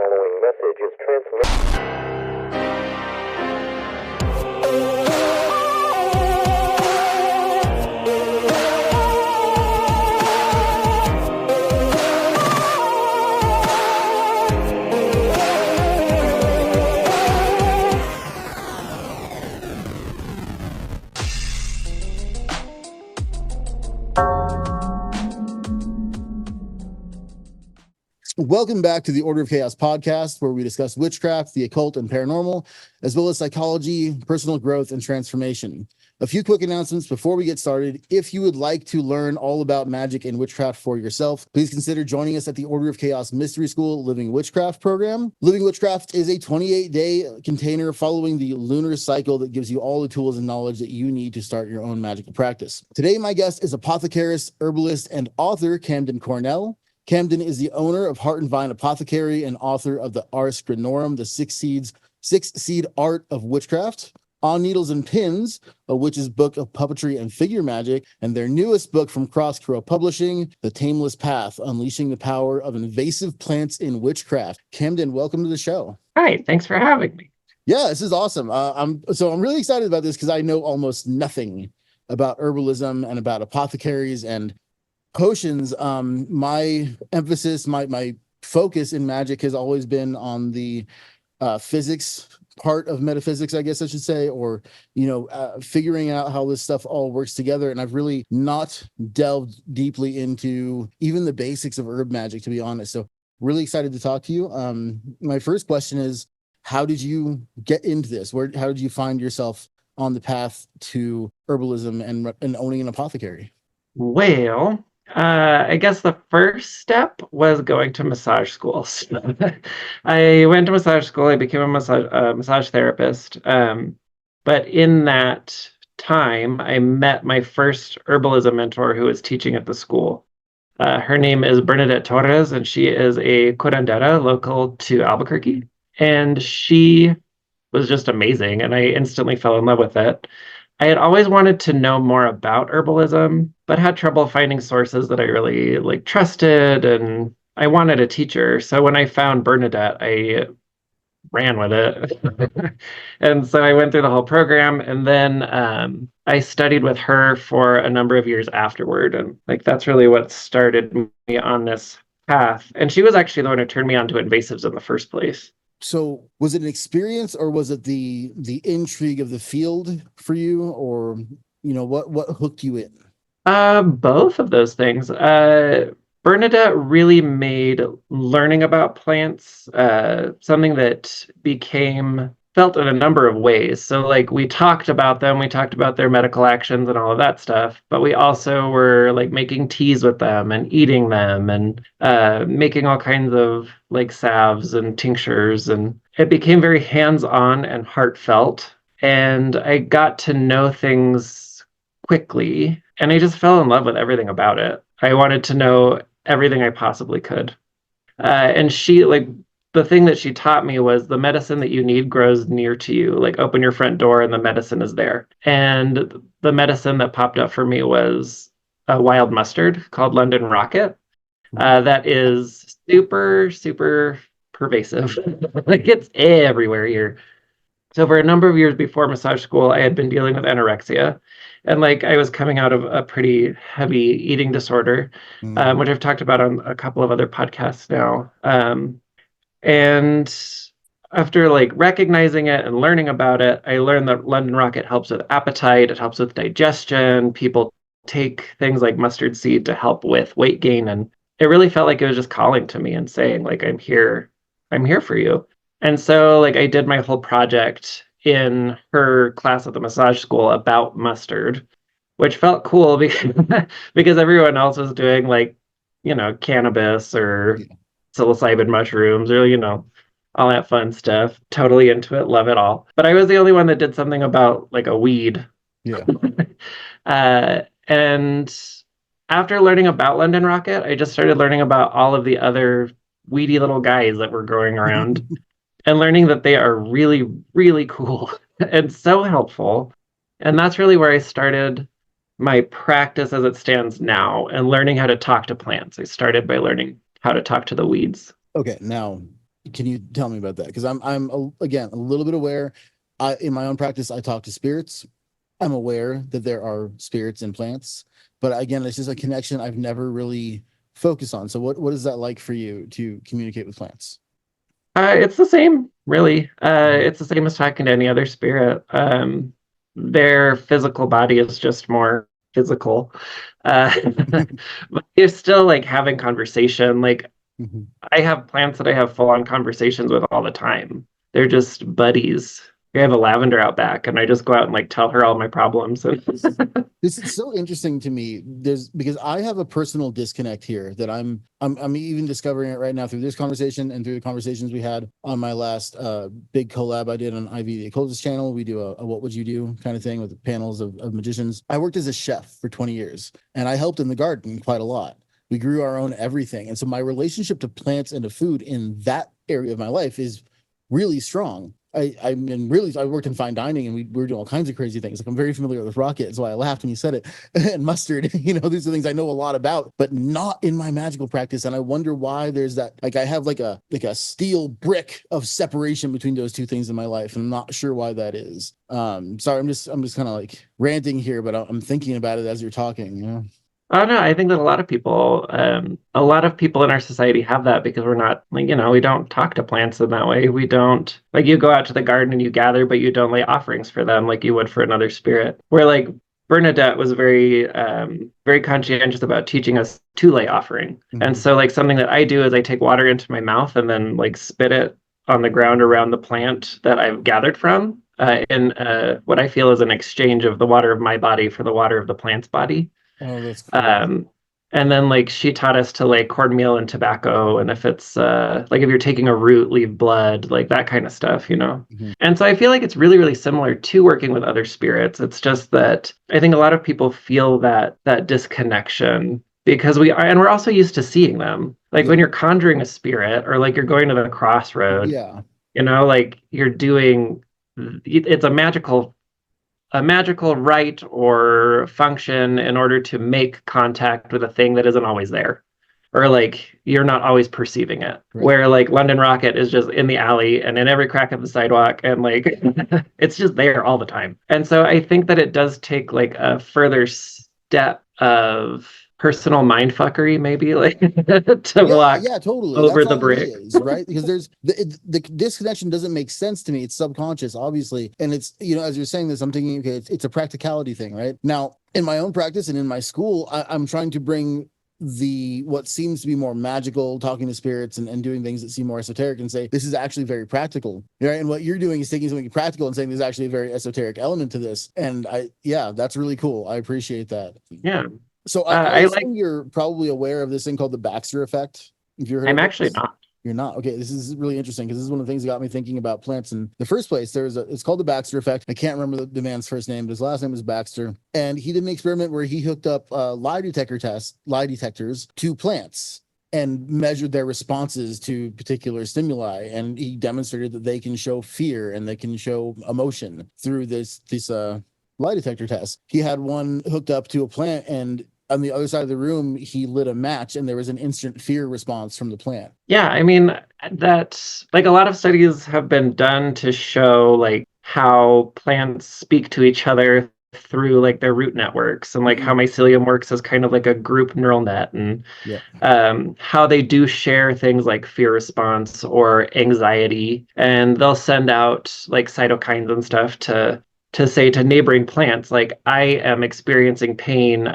following message is transmitted. Welcome back to the Order of Chaos podcast, where we discuss witchcraft, the occult, and paranormal, as well as psychology, personal growth, and transformation. A few quick announcements before we get started. If you would like to learn all about magic and witchcraft for yourself, please consider joining us at the Order of Chaos Mystery School Living Witchcraft program. Living Witchcraft is a 28-day container following the lunar cycle that gives you all the tools and knowledge that you need to start your own magical practice. Today, my guest is apothecarist, herbalist, and author Kamden Conell. Kamden is the owner of Heart and Vine Apothecary and author of the Ars Granorum, the six seed art of witchcraft, On Needles and Pins, a witch's book of puppetry and figure magic, and their newest book from Cross Crow Publishing, The Tameless Path, Unleashing the Power of Invasive Plants in Witchcraft. Kamden, welcome to the show. Hi, thanks for having me. Yeah, this is awesome. I'm really excited about this because I know almost nothing about herbalism and about apothecaries and potions. My emphasis, my focus in magic has always been on the physics part of metaphysics, I guess I should say, or figuring out how this stuff all works together. And I've really not delved deeply into even the basics of herb magic, to be honest. So really excited to talk to you. My first question is, how did you get into this? How did you find yourself on the path to herbalism and owning an apothecary? Well, I guess the first step was going to massage school. So I went to massage school. I became a massage therapist. But in that time, I met my first herbalism mentor who was teaching at the school. Her name is Bernadette Torres, and she is a curandera local to Albuquerque. And she was just amazing, and I instantly fell in love with it. I had always wanted to know more about herbalism, but had trouble finding sources that I really trusted, and I wanted a teacher. So when I found Bernadette, I ran with it. And so I went through the whole program, and then I studied with her for a number of years afterward. And that's really what started me on this path. And she was actually the one who turned me on to invasives in the first place. So was it an experience, or was it the intrigue of the field for you, or what hooked you in? Both of those things. Bernadette really made learning about plants something that became felt in a number of ways. So we talked about them, we talked about their medical actions and all of that stuff, but we also were making teas with them and eating them and making all kinds of salves and tinctures, and it became very hands-on and heartfelt, and I got to know things quickly, and I just fell in love with everything about it. I wanted to know everything I possibly could. And she the thing that she taught me was the medicine that you need grows near to you. Open your front door and the medicine is there. And the medicine that popped up for me was a wild mustard called London Rocket. That is super, super pervasive. It's everywhere here. So for a number of years before massage school, I had been dealing with anorexia. And I was coming out of a pretty heavy eating disorder, which I've talked about on a couple of other podcasts now. And after recognizing it and learning about it, I learned that London Rocket helps with appetite. It helps with digestion. People take things like mustard seed to help with weight gain. And it really felt like it was just calling to me and saying I'm here for you. And so I did my whole project in her class at the massage school about mustard, which felt cool because everyone else was doing cannabis or psilocybin mushrooms or all that fun stuff. Totally into it, love it all. But I was the only one that did something about a weed. Yeah. And after learning about London Rocket, I just started learning about all of the other weedy little guys that were growing around and learning that they are really, really cool and so helpful. And that's really where I started my practice as it stands now, and learning how to talk to plants. I started by learning how to talk to the weeds. Okay, now Can you tell me about that? Because again a little bit aware. In my own practice, I talk to spirits. I'm aware that there are spirits in plants, but again, it's just a connection I've never really focused on. So what is that like for you to communicate with plants? It's the same, really. Mhm. It's the same as talking to any other spirit. Their physical body is just more physical. Uh, but you're still like having conversation. Like Mhm. I have plants that I have full-on conversations with all the time. They're just buddies. I have a lavender out back, and I just go out and like tell her all my problems. And This is so interesting to me. There's because I have a personal disconnect here that I'm even discovering it right now through this conversation and through the conversations we had on my last big collab I did on Ivy the Occultist channel. We do a what would you do kind of thing with panels of magicians. I worked as a chef for 20 years and I helped in the garden quite a lot. We grew our own everything. And so my relationship to plants and to food in that area of my life is really strong. I mean, really, I worked in fine dining and we were doing all kinds of crazy things. Like I'm very familiar with rocket. That's why I laughed when you said it. And mustard, these are things I know a lot about, but not in my magical practice. And I wonder why there's that. Like I have like a steel brick of separation between those two things in my life, and I'm not sure why that is. Sorry, I'm just kind of like ranting here, but I'm thinking about it as you're talking. oh no, I think that a lot of people in our society have that because we're not like, we don't talk to plants in that way. We don't like you go out to the garden and you gather, but you don't lay offerings for them like you would for another spirit. Where like Bernadette was very conscientious about teaching us to lay offering. And Mhm. so like something that I do is I take water into my mouth and then like spit it on the ground around the plant that I've gathered from. In what I feel is an exchange of the water of my body for the water of the plant's body. Oh, that's cool. Um, and then like she taught us to lay cornmeal and tobacco, and if it's like if you're taking a root, leave blood, like that kind of stuff. Mhm. And so I feel like it's really, really similar to working with other spirits. It's just that I think a lot of people feel that disconnection because we're also used to seeing them. Like Yeah. when you're conjuring a spirit or like you're going to the crossroad, Yeah. like you're doing it's a magical rite or function in order to make contact with a thing that isn't always there or like you're not always perceiving it Right. where like London Rocket is just in the alley and in every crack of the sidewalk and like it's just there all the time. And so I think that it does take like a further step of personal mindfuckery maybe like to Yeah, walk yeah, totally. over That's the all it brick. is, right? Because there's the disconnection doesn't make sense to me. It's subconscious, obviously, and it's as you're saying this, I'm thinking, okay, it's a practicality thing, right? Now, in my own practice and in my school, I'm trying to bring the what seems to be more magical, talking to spirits and doing things that seem more esoteric, and say this is actually very practical, right? And what you're doing is taking something practical and saying there's actually a very esoteric element to this, and yeah, that's really cool. I appreciate that. Yeah. So I I like assume you're probably aware of this thing called the Baxter effect. If you've heard I'm of actually this, not. you're not. Okay, this is really interesting because this is one of the things that got me thinking about plants in the first place. It's called the Baxter effect. I can't remember the man's first name, but his last name is Baxter. And he did an experiment where he hooked up lie detectors to plants and measured their responses to particular stimuli. And he demonstrated that they can show fear and they can show emotion through this lie detector test. He had one hooked up to a plant, and on the other side of the room, he lit a match, and there was an instant fear response from the plant. Yeah, I mean, that like a lot of studies have been done to show like how plants speak to each other through like their root networks and like how Mhm. mycelium works as kind of like a group neural net and Yeah. how they do share things like fear response or anxiety and they'll send out like cytokines and stuff to say to neighboring plants like I am experiencing pain,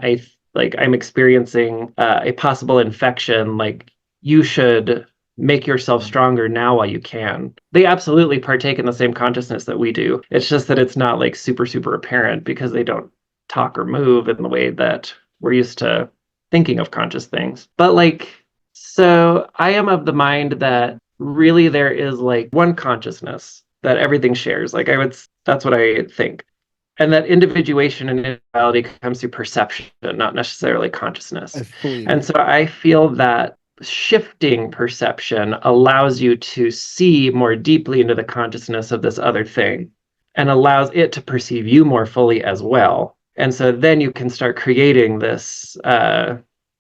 I'm experiencing a possible infection, like you should make yourself stronger now while you can. They absolutely partake in the same consciousness that we do. It's just that it's not like super, super apparent because they don't talk or move in the way that we're used to thinking of conscious things. But like, so I am of the mind that really there is like one consciousness that everything shares. That's what I think. And that individuation and individuality comes through perception, not necessarily I consciousness. fully And agree. so I feel that shifting perception allows you to see more deeply into the consciousness of this other thing and allows it to perceive you more fully as well. And so then you can start creating this,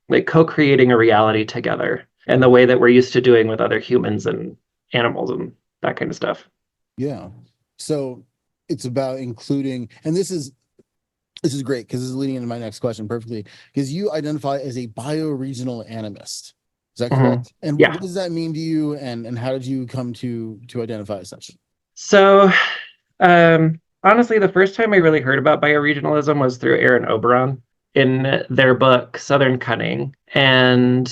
like co creating a reality together in the Mhm. way that we're used to doing with other humans and animals and that kind of stuff. Yeah. So it's about including, and this is great because this is leading into my next question perfectly, because you identify as a bioregional animist. Is that correct? And Yeah. what does that mean to you? And how did you come to identify as such? So, honestly, the first time I really heard about bioregionalism was through Aaron Oberon in their book Southern Cunning, and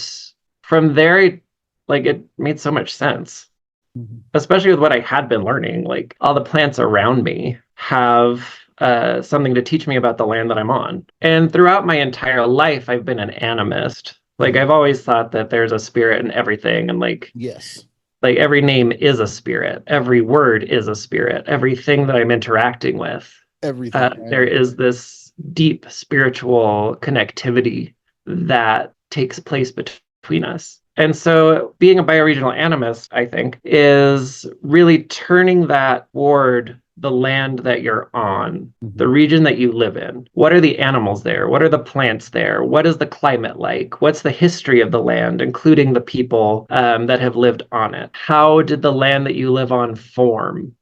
from there, it made so much sense, especially with what I had been learning. Like all the plants around me have something to teach me about the land that I'm on. And throughout my entire life, I've been an animist. Like I've always thought that there's a spirit in everything, and Yes. like every name is a spirit, every word is a spirit, everything that I'm interacting with, Everything. Right? there is this deep spiritual connectivity that takes place between us. And so being a bioregional animist, I think, is really turning that toward the land that you're on, the region that you live in. What are the animals there? What are the plants there? What is the climate like? What's the history of the land, including the people that have lived on it? How did the land that you live on form?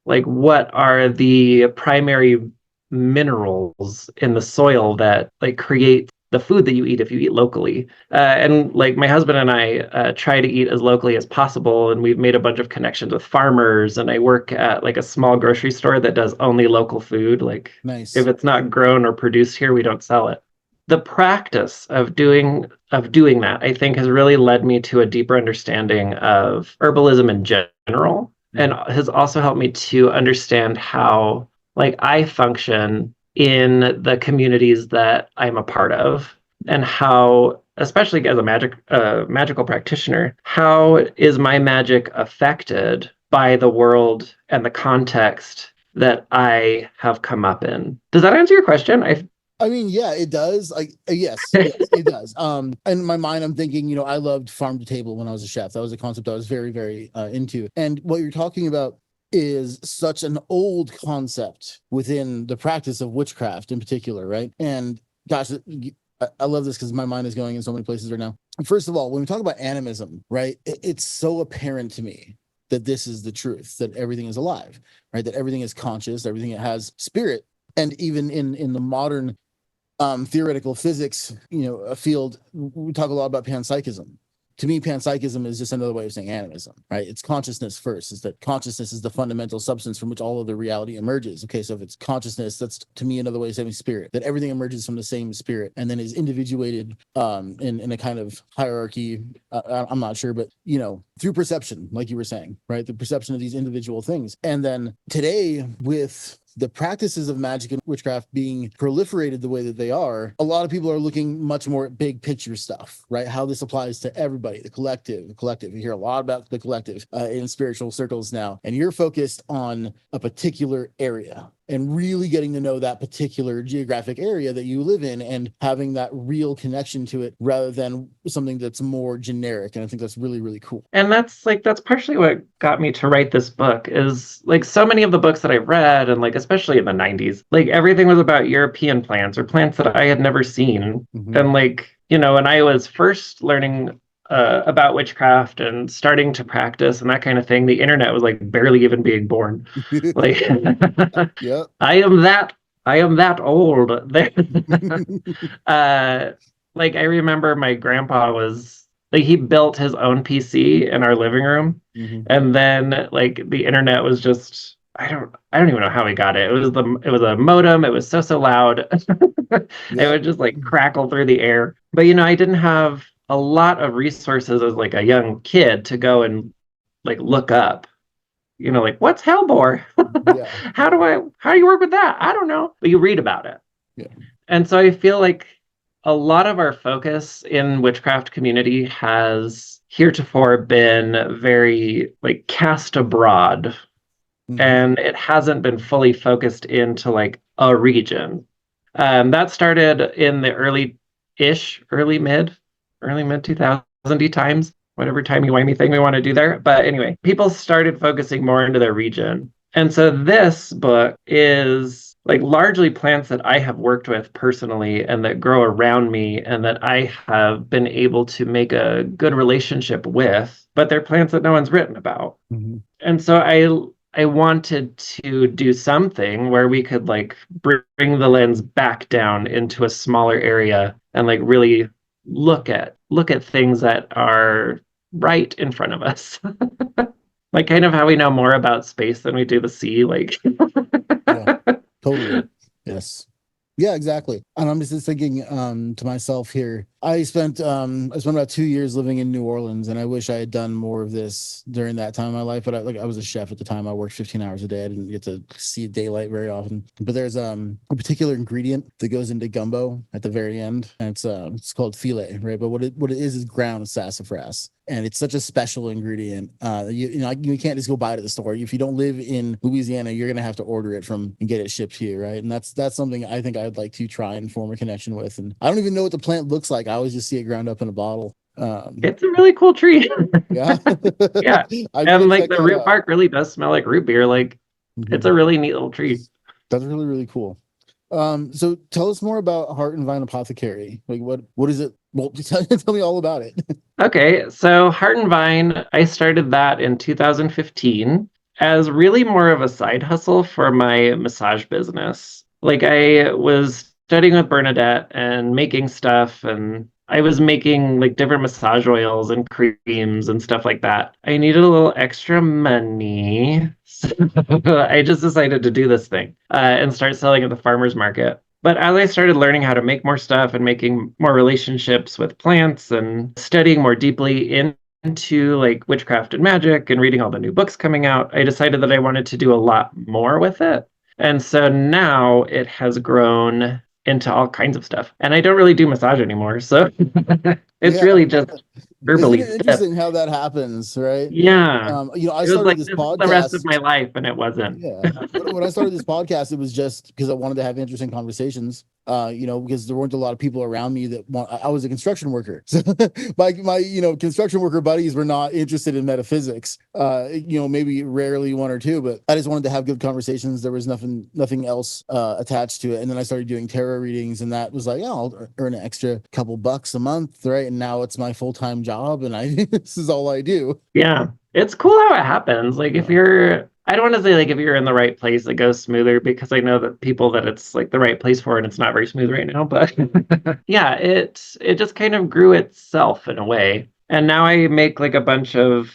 Like, what are the primary minerals in the soil that like create the food that you eat if you eat locally? And like my husband and I try to eat as locally as possible, and we've made a bunch of connections with farmers. And I work at like a small grocery store that does only local food. Like, Nice. if it's not grown or produced here, we don't sell it. The practice of doing that, I think, has really led me to a deeper understanding of herbalism in general, and has also helped me to understand how like I function in the communities that I'm a part of, and how, especially as a magical practitioner, how is my magic affected by the world and the context that I have come up in. Does that answer your question? I mean, yeah, it does. Like, yes, it does. In my mind, I'm thinking, I loved farm to table when I was a chef. That was a concept I was very, very into. And what you're talking about is such an old concept within the practice of witchcraft in particular, right? And gosh, I love this because my mind is going in so many places right now. First of all, when we talk about animism, right, it's so apparent to me that this is the truth, that everything is alive, right? That everything is conscious, everything has spirit. And even in the modern theoretical physics, a field, we talk a lot about panpsychism. To me, panpsychism is just another way of saying animism, right? It's consciousness first, is that consciousness is the fundamental substance from which all of the reality emerges. Okay, so if it's consciousness, that's to me another way of saying spirit, that everything emerges from the same spirit and then is individuated in a kind of hierarchy. I'm not sure, but through perception, like you were saying, right? The perception of these individual things. And then today, with the practices of magic and witchcraft being proliferated the way that they are, a lot of people are looking much more at big picture stuff, right? How this applies to everybody, the collective. You hear a lot about the collective in spiritual circles now, and you're focused on a particular area and really getting to know that particular geographic area that you live in and having that real connection to it rather than something that's more generic. And I think that's really, really cool. And that's partially what got me to write this book, is like so many of the books that I've read, and like especially in the 90s, like everything was about European plants or plants that I had never seen. And like, when I was first learning about witchcraft and starting to practice and that kind of thing, the internet was like barely even being born. Like, yeah, I am that old. Like I remember my grandpa was like, he built his own PC in our living room, and then like the internet was just, I don't even know how he got it. It was a modem. It was so loud. It would just like crackle through the air. But I didn't have a lot of resources as like a young kid to go and like look up, like, what's hellebore? How do you work with that? I don't know. But you read about it. Yeah. And so I feel like a lot of our focus in witchcraft community has heretofore been very like cast abroad, and it hasn't been fully focused into like a region. That started in the early mid 2000 times, whatever timey-wimey thing we want to do there. But anyway, people started focusing more into their region. And so this book is like largely plants that I have worked with personally and that grow around me and that I have been able to make a good relationship with, but they're plants that no one's written about. Mhm. And so I wanted to do something where we could like bring the lens back down into a smaller area and like really look at things that are right in front of us. Like kind of how we know more about space than we do the sea. Like Yeah, totally. Yes. Yeah, exactly. And I'm just thinking to myself here, I spent about 2 years living in New Orleans, and I wish I had done more of this during that time of my life. But I was a chef at the time. I worked 15 hours a day. I didn't get to see daylight very often. But there's a particular ingredient that goes into gumbo at the very end, and it's called filet, right? But what it is ground sassafras. And it's such a special ingredient. You can't just go buy it at the store. If you don't live in Louisiana, you're gonna have to order it from and get it shipped here, right? And that's something I think I'd like to try and form a connection with. And I don't even know what the plant looks like. I always just see it ground up in a bottle. it's a really cool tree. Yeah, Yeah. I'd And really like check the that root out. bark really does smell like root beer. Like it's Mhm. a really neat little tree. That's really, really cool. So tell us more about Heart and Vine Apothecary. Like what is it? Well, tell me all about it. Okay, so Heart and Vine, I started that in 2015 as really more of a side hustle for my massage business. Like I was studying with Bernadette and making stuff, and I was making like different massage oils and creams and stuff like that. I needed a little extra money, so I just decided to do this thing and start selling at the farmers market. But as I started learning how to make more stuff and making more relationships with plants and studying more deeply into like witchcraft and magic and reading all the new books coming out, I decided that I wanted to do a lot more with it. And so now it has grown into all kinds of stuff. And I don't really do massage anymore. So it's Yeah. really just Isn't herbally it stuff. interesting how that happens, right? Yeah. I It was started like, this this is the rest of my podcast. life, and it wasn't. Yeah. When I started this podcast, it was just because I wanted to have interesting conversations. Because there weren't a lot of people around me that want. I was a construction worker, so my construction worker buddies were not interested in metaphysics. Maybe rarely one or two, but I just wanted to have good conversations. There was nothing else attached to it. And then I started doing tarot readings, and that was like, oh, I'll earn an extra couple bucks a month, right? And now it's my full-time job, and I this is all I do. Yeah, it's cool how it happens. Like if Yeah. you're, I don't want to say like if you're in the right place, it goes smoother because I know that people that it's like the right place for and it's not very smooth right now. But yeah, it just kind of grew itself in a way. And now I make like a bunch of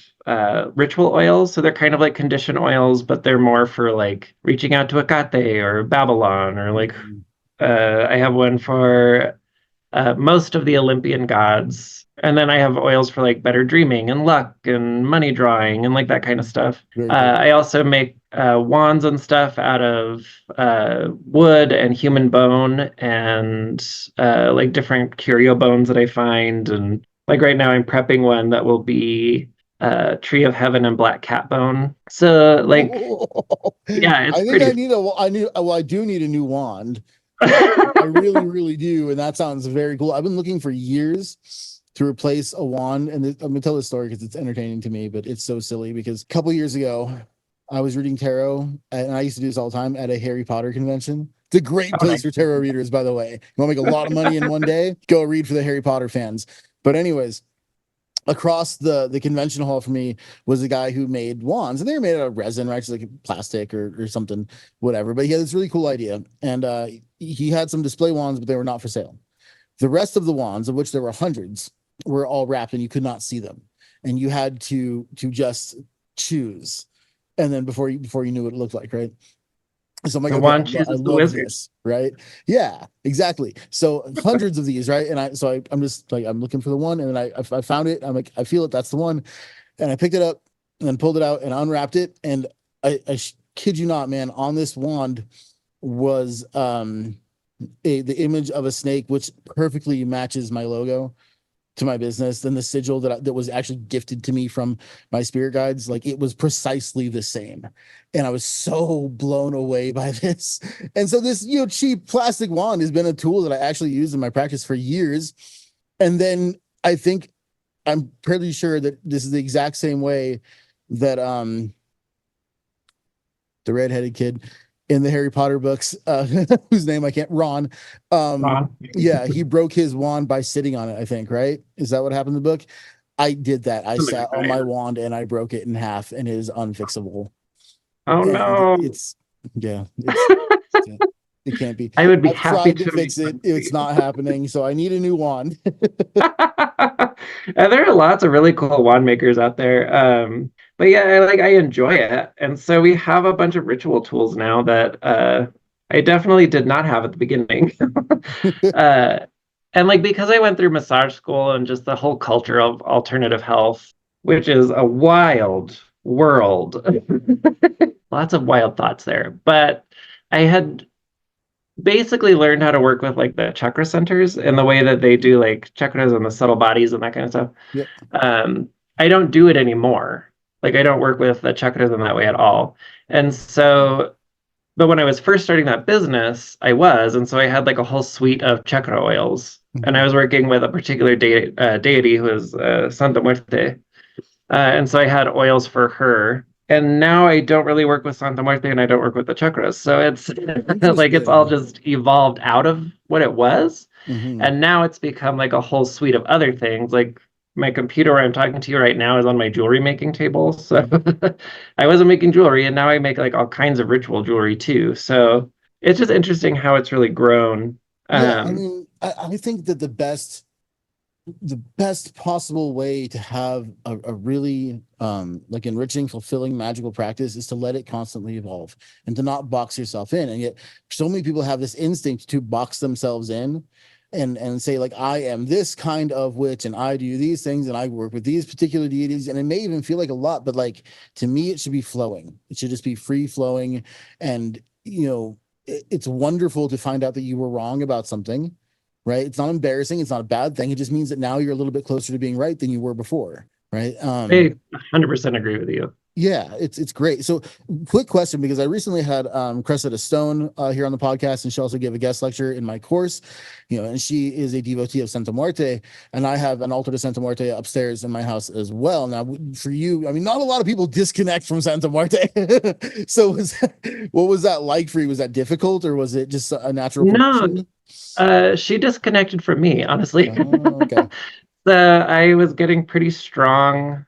ritual oils. So they're kind of like condition oils, but they're more for like reaching out to Akate or Babylon or like Mhm. I have one for most of the Olympian gods. And then I have oils for like better dreaming and luck and money drawing and like that kind of stuff. Very cool. I also make wands and stuff out of wood and human bone and like different curio bones that I find. And like right now, I'm prepping one that will be Tree of Heaven and Black Cat Bone. So like, yeah, it's I think I pretty. need a. I need. Well, I do need a new wand. I really, really do, and that sounds very cool. I've been looking for years to replace a wand, and I'm gonna tell this story because it's entertaining to me, but it's so silly because a couple years ago, I was reading tarot, and I used to do this all the time at a Harry Potter convention. It's a great Oh, place nice. for tarot readers, by the way. You want to make a lot of money in one day? Go read for the Harry Potter fans. But anyways, across the convention hall for me was a guy who made wands, and they were made out of resin, right? Just like plastic or something, whatever. But he had this really cool idea, and he had some display wands, but they were not for sale. The rest of the wands, of which there were hundreds, were all wrapped, and you could not see them, and you had to just choose, and then before you knew what it looked like, right? So I'm like, The okay, wand I chooses the love wizard. this, right? Yeah, exactly. So hundreds of these, right? And I'm just like, I'm looking for the one, and then I found it. I'm like, I feel it. That's the one, and I picked it up and then pulled it out and unwrapped it, and I kid you not, man, on this wand was the image of a snake, which perfectly matches my logo to my business. Then the sigil that was actually gifted to me from my spirit guides, like it was precisely the same. And I was so blown away by this. And so this, cheap plastic wand has been a tool that I actually use in my practice for years. And then I'm pretty sure that this is the exact same way that the redheaded kid in the Harry Potter books, whose name I can't, Ron. Ron. Yeah, he broke his wand by sitting on it, I think, right? Is that what happened in the book? I did that. I Something sat like on that, my yeah. wand and I broke it in half, and it is unfixable. Oh And no. it's, yeah, it can't be. I would be I've happy tried to to make fix it. one for It's you. not happening. So I need a new wand. And there are lots of really cool wand makers out there. But yeah, I enjoy it. And so we have a bunch of ritual tools now that I definitely did not have at the beginning. uh, and like because I went through massage school and just the whole culture of alternative health, which is a wild world. Lots of wild thoughts there. But I had basically learned how to work with like the chakra centers and the way that they do like chakras and the subtle bodies and that kind of stuff. Yep. Um, I don't do it anymore. Like I don't work with the chakras in that way at all. And so, but when I was first starting that business, I was, and so I had like a whole suite of chakra oils, and I Mhm. was working with a particular deity who is Santa Muerte, and so I had oils for her. And now I don't really work with Santa Muerte and I don't work with the chakras. So it's like it's all Interesting. just evolved out of what it was. Hmm. And now it's become like a whole suite of other things. Like my computer where I'm talking to you right now is on my jewelry making table. So I wasn't making jewelry and now I make like all kinds of ritual jewelry too. So it's just interesting how it's really grown. Yeah, I Um, mean, I think that the best possible way to have a really like enriching, fulfilling magical practice is to let it constantly evolve and to not box yourself in. And yet so many people have this instinct to box themselves in and say, like, I am this kind of witch and I do these things and I work with these particular deities. And it may even feel like a lot, but like to me, it should be flowing. It should just be free flowing. And it's wonderful to find out that you were wrong about something, right? It's not embarrassing. It's not a bad thing. It just means that now you're a little bit closer to being right than you were before, right? I 100% agree with you. Yeah, it's great. So, quick question, because I recently had Cressida Stone here on the podcast, and she also gave a guest lecture in my course, and she is a devotee of Santa Muerte, and I have an altar to Santa Muerte upstairs in my house as well. Now, for you, I mean, not a lot of people disconnect from Santa Muerte. So, what was that like for you? Was that difficult, or was it just a natural No, progression? she disconnected from me, honestly. Oh, okay. So I was getting pretty strong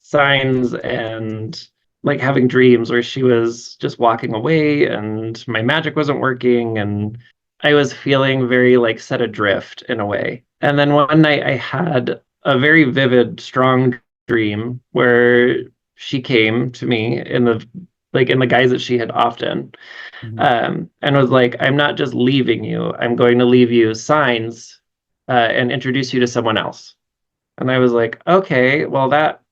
signs and like having dreams where she was just walking away and my magic wasn't working and I was feeling very like set adrift in a way. And then one night I had a very vivid, strong dream where she came to me in the guise that she had often Mhm. and was like, I'm not just leaving you, I'm going to leave you signs and introduce you to someone else. And I was like, okay, well, that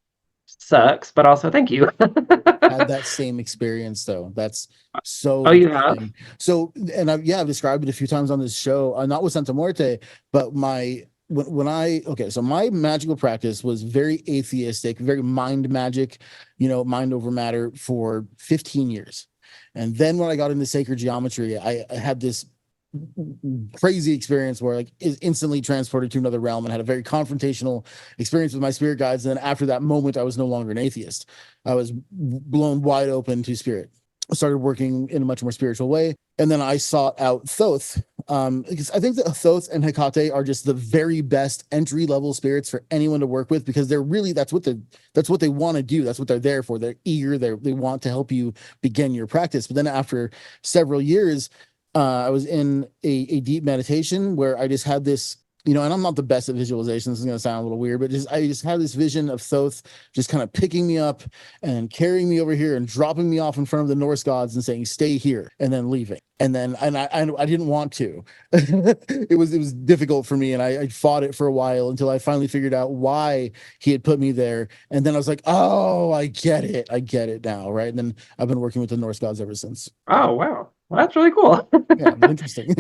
sucks, but also thank you. Had that same experience though. That's so Oh, you have? interesting. So, and I've described it a few times on this show, not with Santa Muerte, but when I okay, so my magical practice was very atheistic, very mind magic, mind over matter for 15 years. And then when I got into sacred geometry, I had this crazy experience where like is instantly transported to another realm and had a very confrontational experience with my spirit guides. And then after that moment, I was no longer an atheist. I was blown wide open to spirit. I started working in a much more spiritual way. And then I sought out Thoth. Because I think that Thoth and Hecate are just the very best entry level spirits for anyone to work with, because they're really that's what they want to do. That's what they're there for. They're eager. They want to help you begin your practice. But then after several years, I was in a deep meditation where I just had this, and I'm not the best at visualizations. It's going to sound a little weird, but I just had this vision of Thoth just kind of picking me up and carrying me over here and dropping me off in front of the Norse gods and saying, "Stay here," and then leaving. And then, and I didn't want to. It was difficult for me, and I fought it for a while until I finally figured out why he had put me there. And then I was like, "Oh, I get it now," right? And then I've been working with the Norse gods ever since. Oh, wow. Well, that's really cool. Yeah, it was interesting.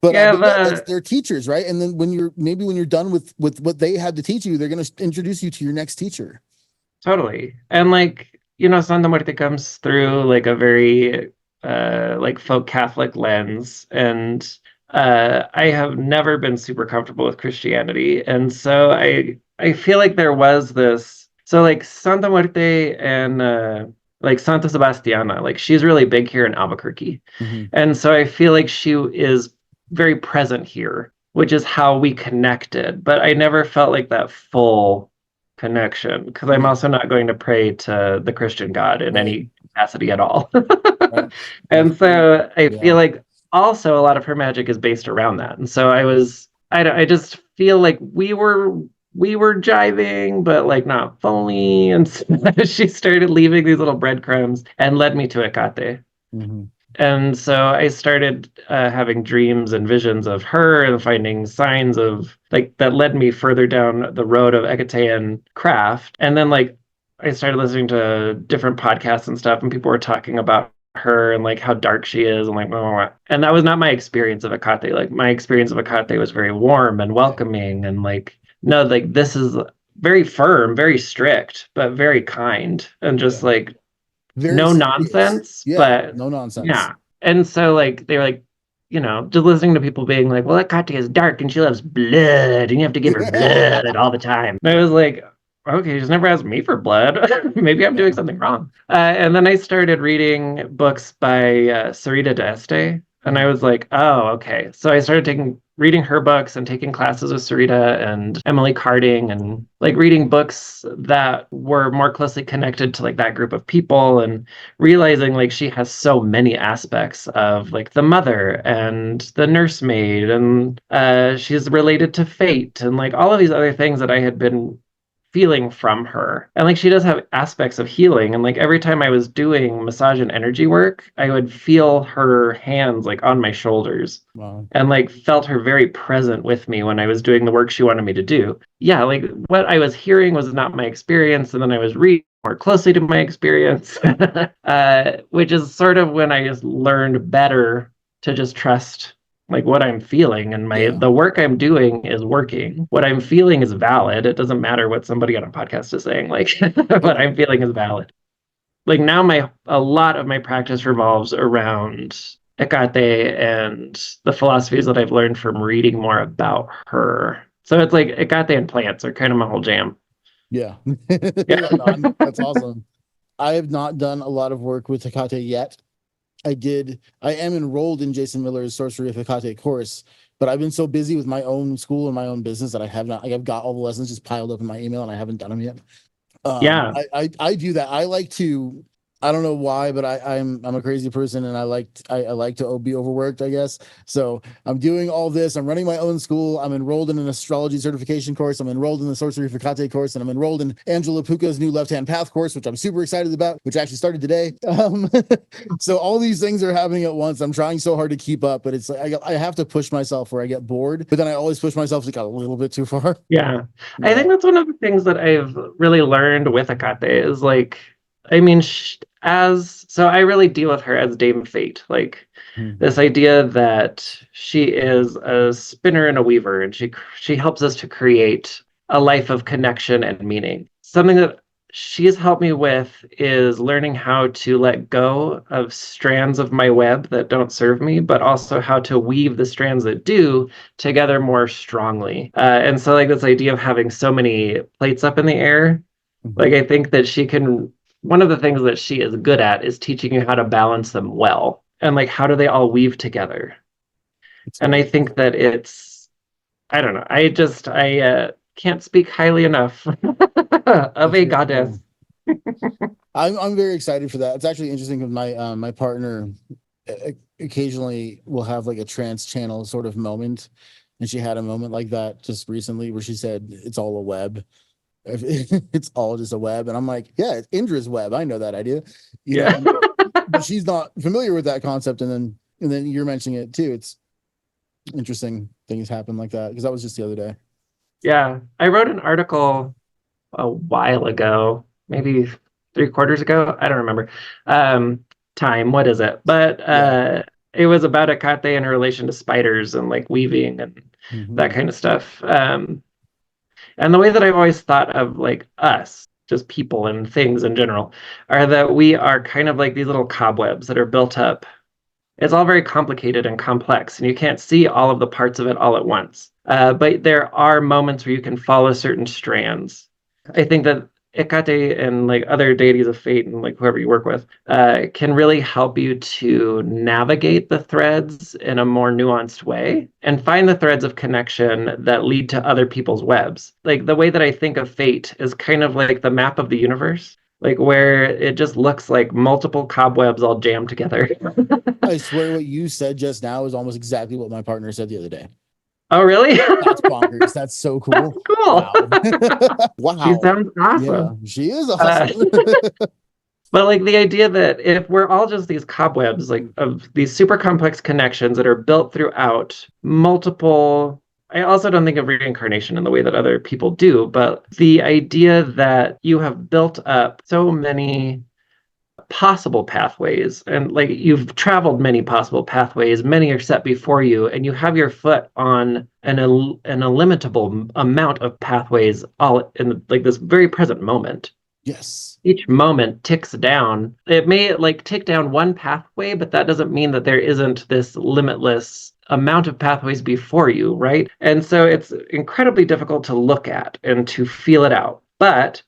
But Yeah, yeah, that's their teachers, right? And then when you're done with what they had to teach you, they're going to introduce you to your next teacher. totally. And like, Santa Muerte comes through like a very like folk Catholic lens. And I have never been super comfortable with Christianity. And so I feel like there was this so like Santa Muerte and like Santa Sebastiana, like she's really big here in Albuquerque. Hmm. And so I feel like she is very present here, which is how we connected. But I never felt like that full connection because I'm Yeah. also not going to pray to the Christian God in Right. any capacity at all. Right. And so I Yeah. feel like also a lot of her magic is based around that. And so I just feel like we were jiving, but like not fully. And so she started leaving these little breadcrumbs and led me to Ecate. Hmm. And so I started having dreams and visions of her and finding signs of like that led me further down the road of Ecatean craft. And then like I started listening to different podcasts and stuff, and people were talking about her and like how dark she is and like blah, blah, blah. And that was not my experience of Ecate. Like my experience of Ecate was very warm and welcoming and like no, like this is very firm, very strict, but very kind and just Yeah. like Very no serious. nonsense, Yeah. but No nonsense. yeah. And so like they were like, just listening to people being like, well, that Katya is dark and she loves blood and you have to give her blood all the time. And I was like, okay, she's never asked me for blood. Maybe I'm doing Yeah. something wrong. And then I started reading books by Sarita d'Este. And I Mhm. was like, oh, okay. So I started reading her books and taking classes with Sarita and Emily Carding and like reading books that were more closely connected to like that group of people and realizing like she has so many aspects of like the mother and the nursemaid and she's related to fate and like all of these other things that I had been feeling from her. And like she does have aspects of healing. And like every time I was doing massage and energy work, I would feel her hands like on my shoulders Wow. and like felt her very present with me when I was doing the work she wanted me to do. Yeah, like what I was hearing was not my experience. And then I was reading more closely to my experience, which is sort of when I just learned better to just trust like what I'm feeling and Yeah. the work I'm doing is working. What I'm feeling is valid. It doesn't matter what somebody on a podcast is saying. Like what I'm feeling is valid. Like now a lot of my practice revolves around Hecate and the philosophies that I've learned from reading more about her. So it's like Hecate and plants are kind of my whole jam. Yeah. Yeah. Right on. That's awesome. I have not done a lot of work with Hecate yet. I am enrolled in Jason Miller's Sorcery of Hecate course, but I've been so busy with my own school and my own business that I have not, like, I've got all the lessons just piled up in my email and I haven't done them yet. Yeah. I do that. I like to, I don't know why, but I'm a crazy person and I like to be overworked, I guess. So I'm doing all this. I'm running my own school. I'm enrolled in an astrology certification course. I'm enrolled in the Sorcery for Kate course, and I'm enrolled in Angela Puca's new Left Hand Path course, which I'm super excited about, which actually started today. So all these things are happening at once. I'm trying so hard to keep up, but it's like I have to push myself where I get bored, but then I always push myself like a little bit too far. Yeah. I Yeah. think that's one of the things that I've really learned with Hecate is like, I mean, so I really deal with her as Dame Fate, like Hmm. this idea that she is a spinner and a weaver, and she helps us to create a life of connection and meaning. Something that she's helped me with is learning how to let go of strands of my web that don't serve me, but also how to weave the strands that do together more strongly. And so, like this idea of having so many plates up in the air, Hmm. like I think that she can. One of the things that she is good at is teaching you how to balance them well, and like how do they all weave together. It's And I very think that I don't know. I can't speak highly enough of it's a very goddess. cool. I'm very excited for that. It's actually interesting because my partner occasionally will have like a trance channel sort of moment, and she had a moment like that just recently where she said it's all a web. It's all just a web, and I'm like, yeah, it's Indra's web. I know that idea, Yeah. but she's not familiar with that concept. And then you're mentioning it too. It's interesting things happen like that because that was just the other day. Yeah. I wrote an article a while ago, maybe 3 quarters ago. I don't remember. Um, Time, what is it? But Yeah. it was about Akate and her relation to spiders and like weaving and that Hmm. kind of stuff. And the way that I've always thought of like us, just people and things in general, are that we are kind of like these little cobwebs that are built up. It's all very complicated and complex, and you can't see all of the parts of it all at once. But there are moments where you can follow certain strands. I think that Hecate and like other deities of fate and like whoever you work with can really help you to navigate the threads in a more nuanced way and find the threads of connection that lead to other people's webs. Like the way that I think of fate is kind of like the map of the universe, like where it just looks like multiple cobwebs all jammed together. I swear what you said just now is almost exactly what my partner said the other day. Oh, really? That's bonkers. That's so cool. Cool. Wow. She Wow. sounds Yeah, awesome. she is Uh, awesome. but like the idea that if we're all just these cobwebs, like of these super complex connections that are built throughout multiple. I also don't think of reincarnation in the way that other people do, but the idea that you have built up so many possible pathways and like you've traveled many possible pathways, many are set before you, and you have your foot on an illimitable amount of pathways all in like this very present moment. Yes. Each moment ticks down. It may like tick down one pathway, but that doesn't mean that there isn't this limitless amount of pathways before you, right? And so it's incredibly difficult to look at and to feel it out. But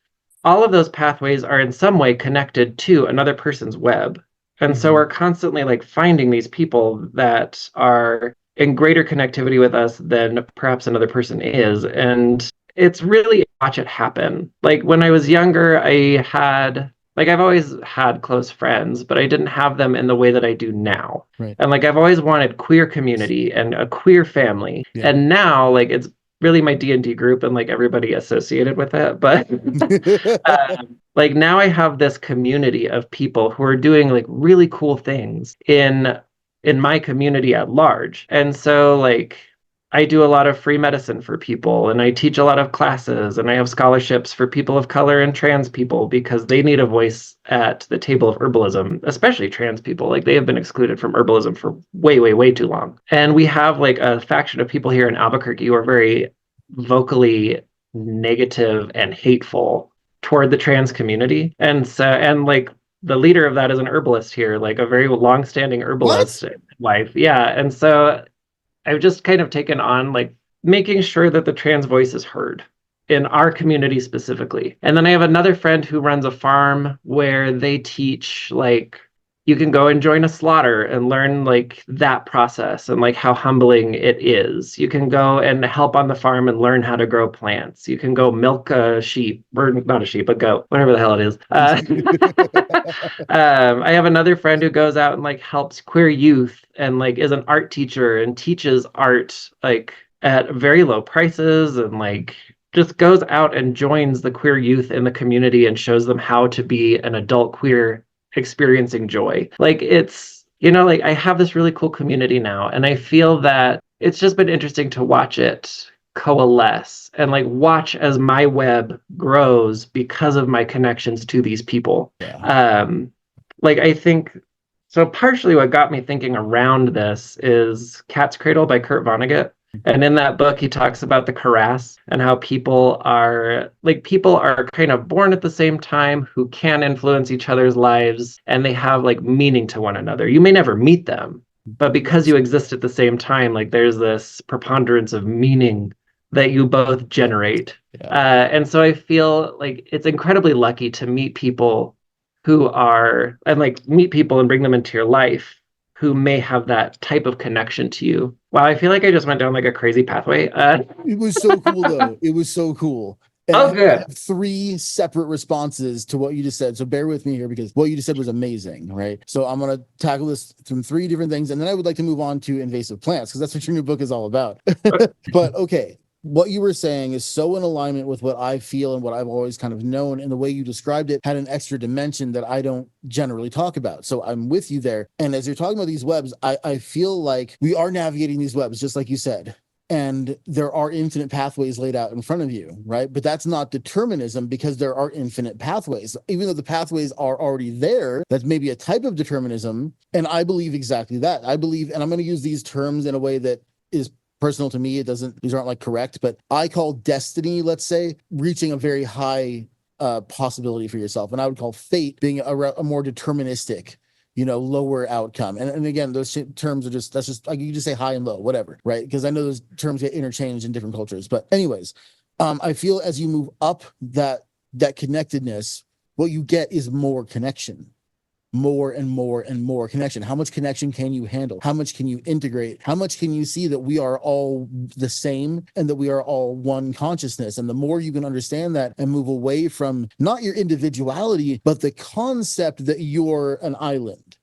all of those pathways are in some way connected to another person's web. And so we're constantly like finding these people that are in greater connectivity with us than perhaps another person is. And it's really watch it happen. Like when I was younger, I've always had close friends, but I didn't have them in the way that I do now. Right. And like I've always wanted queer community and a queer family. Yeah. And now like it's really my D&D group and like everybody associated with it. But like now I have this community of people who are doing like really cool things in my community at large. And so like I do a lot of free medicine for people and I teach a lot of classes and I have scholarships for people of color and trans people because they need a voice at the table of herbalism, especially trans people. Like they have been excluded from herbalism for way, way, way too long. And we have like a faction of people here in Albuquerque who are very vocally negative and hateful toward the trans community. And so, and like the leader of that is an herbalist here, like a very long-standing herbalist wife. Yeah. And so I've just kind of taken on like making sure that the trans voice is heard in our community specifically. And then I have another friend who runs a farm where they teach like you can go and join a slaughter and learn like that process and like how humbling it is. You can go and help on the farm and learn how to grow plants. You can go milk a sheep, or not a sheep, a goat, whatever the hell it is. I have another friend who goes out and like helps queer youth and like is an art teacher and teaches art like at very low prices and like just goes out and joins the queer youth in the community and shows them how to be an adult queer experiencing joy. Like it's, you know, like I have this really cool community now and I feel that it's just been interesting to watch it coalesce and like watch as my web grows because of my connections to these people. Yeah. Like I think so partially what got me thinking around this is Cat's Cradle by Kurt Vonnegut. And in that book, he talks about the karass and how people are kind of born at the same time who can influence each other's lives and they have like meaning to one another. You may never meet them, but because you exist at the same time, like there's this preponderance of meaning that you both generate. Yeah. And so I feel like it's incredibly lucky to meet people who are, and like meet people and bring them into your life who may have that type of connection to you. Wow, I feel like I just went down like a crazy pathway. It was so cool though. It was so cool. And I have three separate responses to what you just said. So bear with me here because what you just said was amazing, right? So I'm going to tackle this from three different things. And then I would like to move on to invasive plants because that's what your new book is all about. But okay. What you were saying is so in alignment with what I feel and what I've always kind of known, and the way you described it had an extra dimension that I don't generally talk about. So I'm with you there. And as you're talking about these webs, I feel like we are navigating these webs, just like you said. And there are infinite pathways laid out in front of you, right? But that's not determinism because there are infinite pathways. Even though the pathways are already there, that's maybe a type of determinism. And I believe exactly that. I believe, and I'm going to use these terms in a way that is personal to me. These aren't like correct, but I call destiny, let's say, reaching a very high possibility for yourself. And I would call fate being a more deterministic, lower outcome. And again, those terms are that's just like, you just say high and low, whatever, right? Because I know those terms get interchanged in different cultures. But anyways, I feel as you move up that that connectedness, what you get is more connection. More and more and more connection. How much connection can you handle? How much can you integrate? How much can you see that we are all the same and that we are all one consciousness? And the more you can understand that and move away from not your individuality, but the concept that you're an island,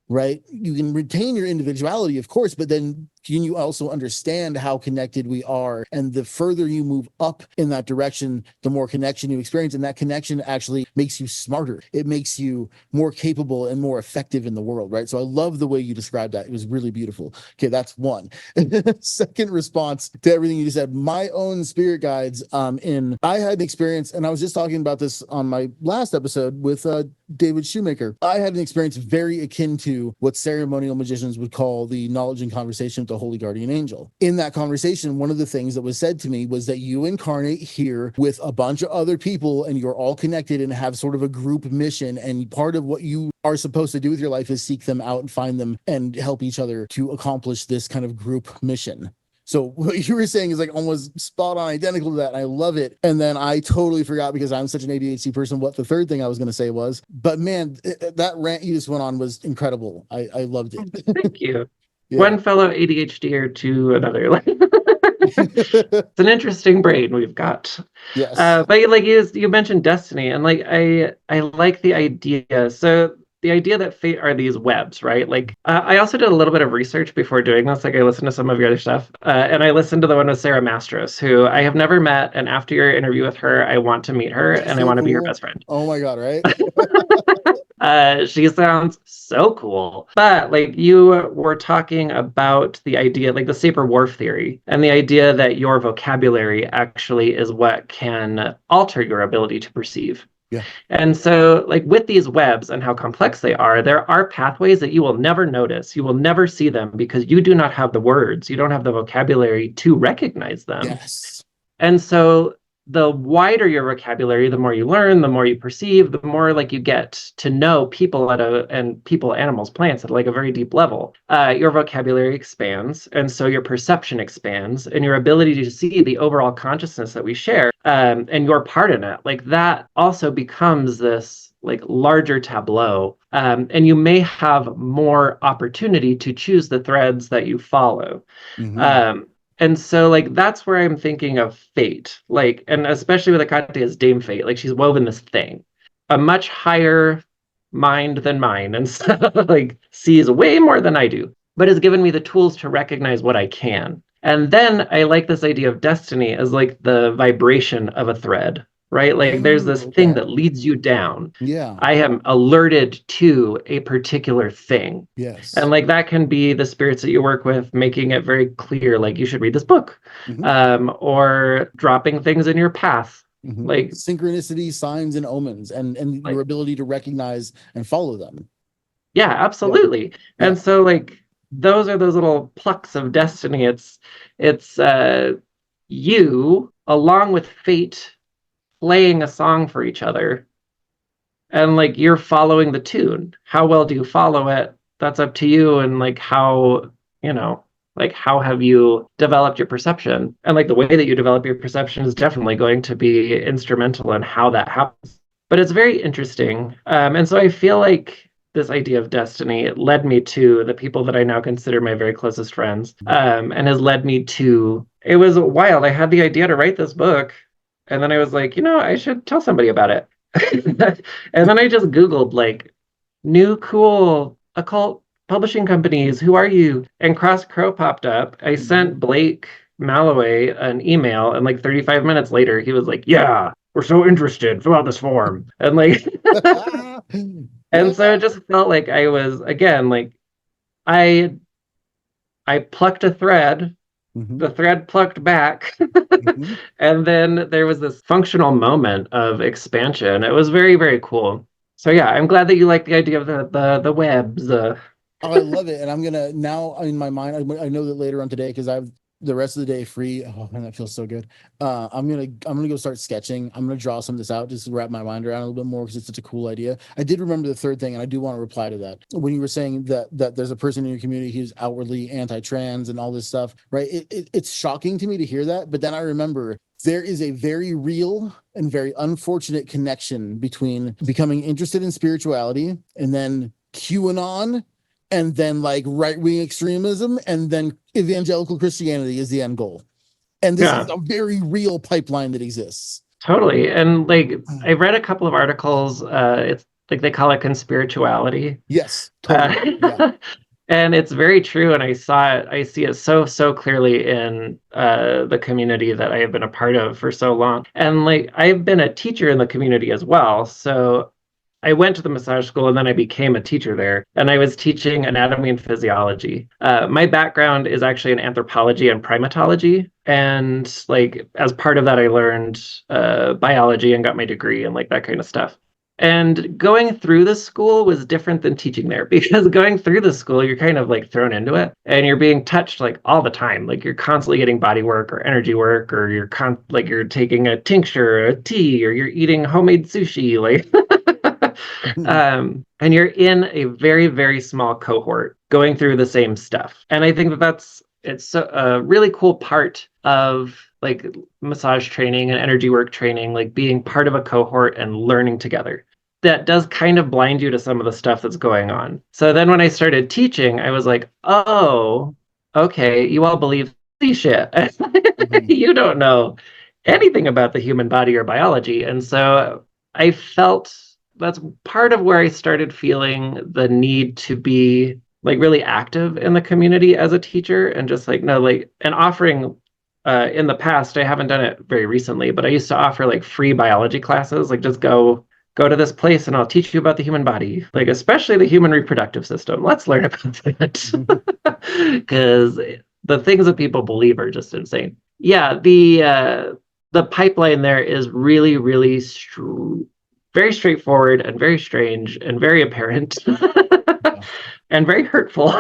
right? You can retain your individuality, of course, but then can you also understand how connected we are? And the further you move up in that direction, the more connection you experience. And that connection actually makes you smarter. It makes you more capable and more effective in the world, right? So I love the way you described that. It was really beautiful. Okay, that's one. Second response to everything you just said, my own spirit guides. I had an experience, and I was just talking about this on my last episode with David Shoemaker. I had an experience very akin to what ceremonial magicians would call the knowledge and conversation with the holy guardian angel. In that conversation, one of the things that was said to me was that you incarnate here with a bunch of other people and you're all connected and have sort of a group mission. And part of what you are supposed to do with your life is seek them out and find them and help each other to accomplish this kind of group mission. So what you were saying is like almost spot on identical to that. And I love it. And then I totally forgot, because I'm such an ADHD person, what the third thing I was going to say was. But man, that rant you just went on was incredible. I loved it. Thank you. Yeah. One fellow ADHDer to another. It's an interesting brain we've got. Yes. But like you mentioned destiny, and like I like the idea. So the idea that fate are these webs, right? Like I also did a little bit of research before doing this. Like I listened to some of your other stuff, and I listened to the one with Sarah Mastros, who I have never met. And after your interview with her, I want to meet her, and I want to be her best friend. Oh my God, right? She sounds so cool. But like you were talking about the idea, like the Sapir-Whorf theory, and the idea that your vocabulary actually is what can alter your ability to perceive. Yeah. And so like with these webs and how complex they are, there are pathways that you will never notice. You will never see them because you do not have the words. You don't have the vocabulary to recognize them. Yes. And so the wider your vocabulary, the more you learn, the more you perceive, the more like you get to know people people, animals, plants at like a very deep level. Your vocabulary expands, and so your perception expands, and your ability to see the overall consciousness that we share, and your part in it, like that also becomes this like larger tableau, and you may have more opportunity to choose the threads that you follow. Mm-hmm. And so like that's where I'm thinking of fate, like, and especially with Akate as Dame Fate, like she's woven this thing, a much higher mind than mine, and so like sees way more than I do, but has given me the tools to recognize what I can. And then I like this idea of destiny as like the vibration of a thread, right? Like there's this thing that leads you down. Yeah. I am alerted to a particular thing. Yes. And like that can be the spirits that you work with, making it very clear, like you should read this book, or dropping things in your path. Like synchronicity, signs, and omens, and like, your ability to recognize and follow them. Yeah, absolutely. Yeah. And so like those are those little plucks of destiny. It's you along with fate playing a song for each other, and like you're following the tune. How well do you follow it? That's up to you. And like how, like how have you developed your perception? And like the way that you develop your perception is definitely going to be instrumental in how that happens. But it's very interesting. And so I feel like this idea of destiny led me to the people that I now consider my very closest friends, and has led me to, it was wild. I had the idea to write this book, and then I was like, I should tell somebody about it. And then I just Googled like new cool occult publishing companies. Who are you? And Cross Crow popped up. I sent Blake Malloway an email, and like 35 minutes later, he was like, yeah, we're so interested. Fill out this form. And like, and so it just felt like I was, again, like I plucked a thread. The thread plucked back, and then there was this functional moment of expansion. It was very, very cool. So yeah, I'm glad that you like the idea of the webs. Oh, I love it, and I'm gonna now in my mind. I know that later on today, because I have the rest of the day free. Oh man, that feels so good. I'm gonna go start sketching. I'm gonna draw some of this out just to wrap my mind around a little bit more, because it's such a cool idea. I did remember the third thing, and I do want to reply to that. When you were saying that there's a person in your community who's outwardly anti-trans and all this stuff, right? It's shocking to me to hear that, but then I remember There is a very real and very unfortunate connection between becoming interested in spirituality and then QAnon and then like right-wing extremism and then evangelical Christianity is the end goal. And this is a very real pipeline that exists. Totally. And like I read a couple of articles, it's like they call it conspirituality. Yes, totally. Yeah. And it's very true. And I see it so clearly in the community that I have been a part of for so long. And like I've been a teacher in the community as well. So I went to the massage school and then I became a teacher there. And I was teaching anatomy and physiology. My background is actually in anthropology and primatology. And like as part of that, I learned biology and got my degree and like that kind of stuff. And going through the school was different than teaching there because going through the school, you're kind of like thrown into it and you're being touched like all the time. Like you're constantly getting body work or energy work, or like you're taking a tincture or a tea, or you're eating homemade sushi. Like, and you're in a very, very small cohort going through the same stuff. And I think it's a really cool part of like massage training and energy work training, like being part of a cohort and learning together. That does kind of blind you to some of the stuff that's going on. So then when I started teaching, I was like, oh, okay, you all believe shit. You don't know anything about the human body or biology. And so I felt that's part of where I started feeling the need to be like really active in the community as a teacher and just like, no, like, and offering in the past, I haven't done it very recently, but I used to offer like free biology classes, like just go to this place and I'll teach you about the human body, like especially the human reproductive system. Let's learn about that. Because the things that people believe are just insane. Yeah, the pipeline there is really, really very straightforward and very strange and very apparent and very hurtful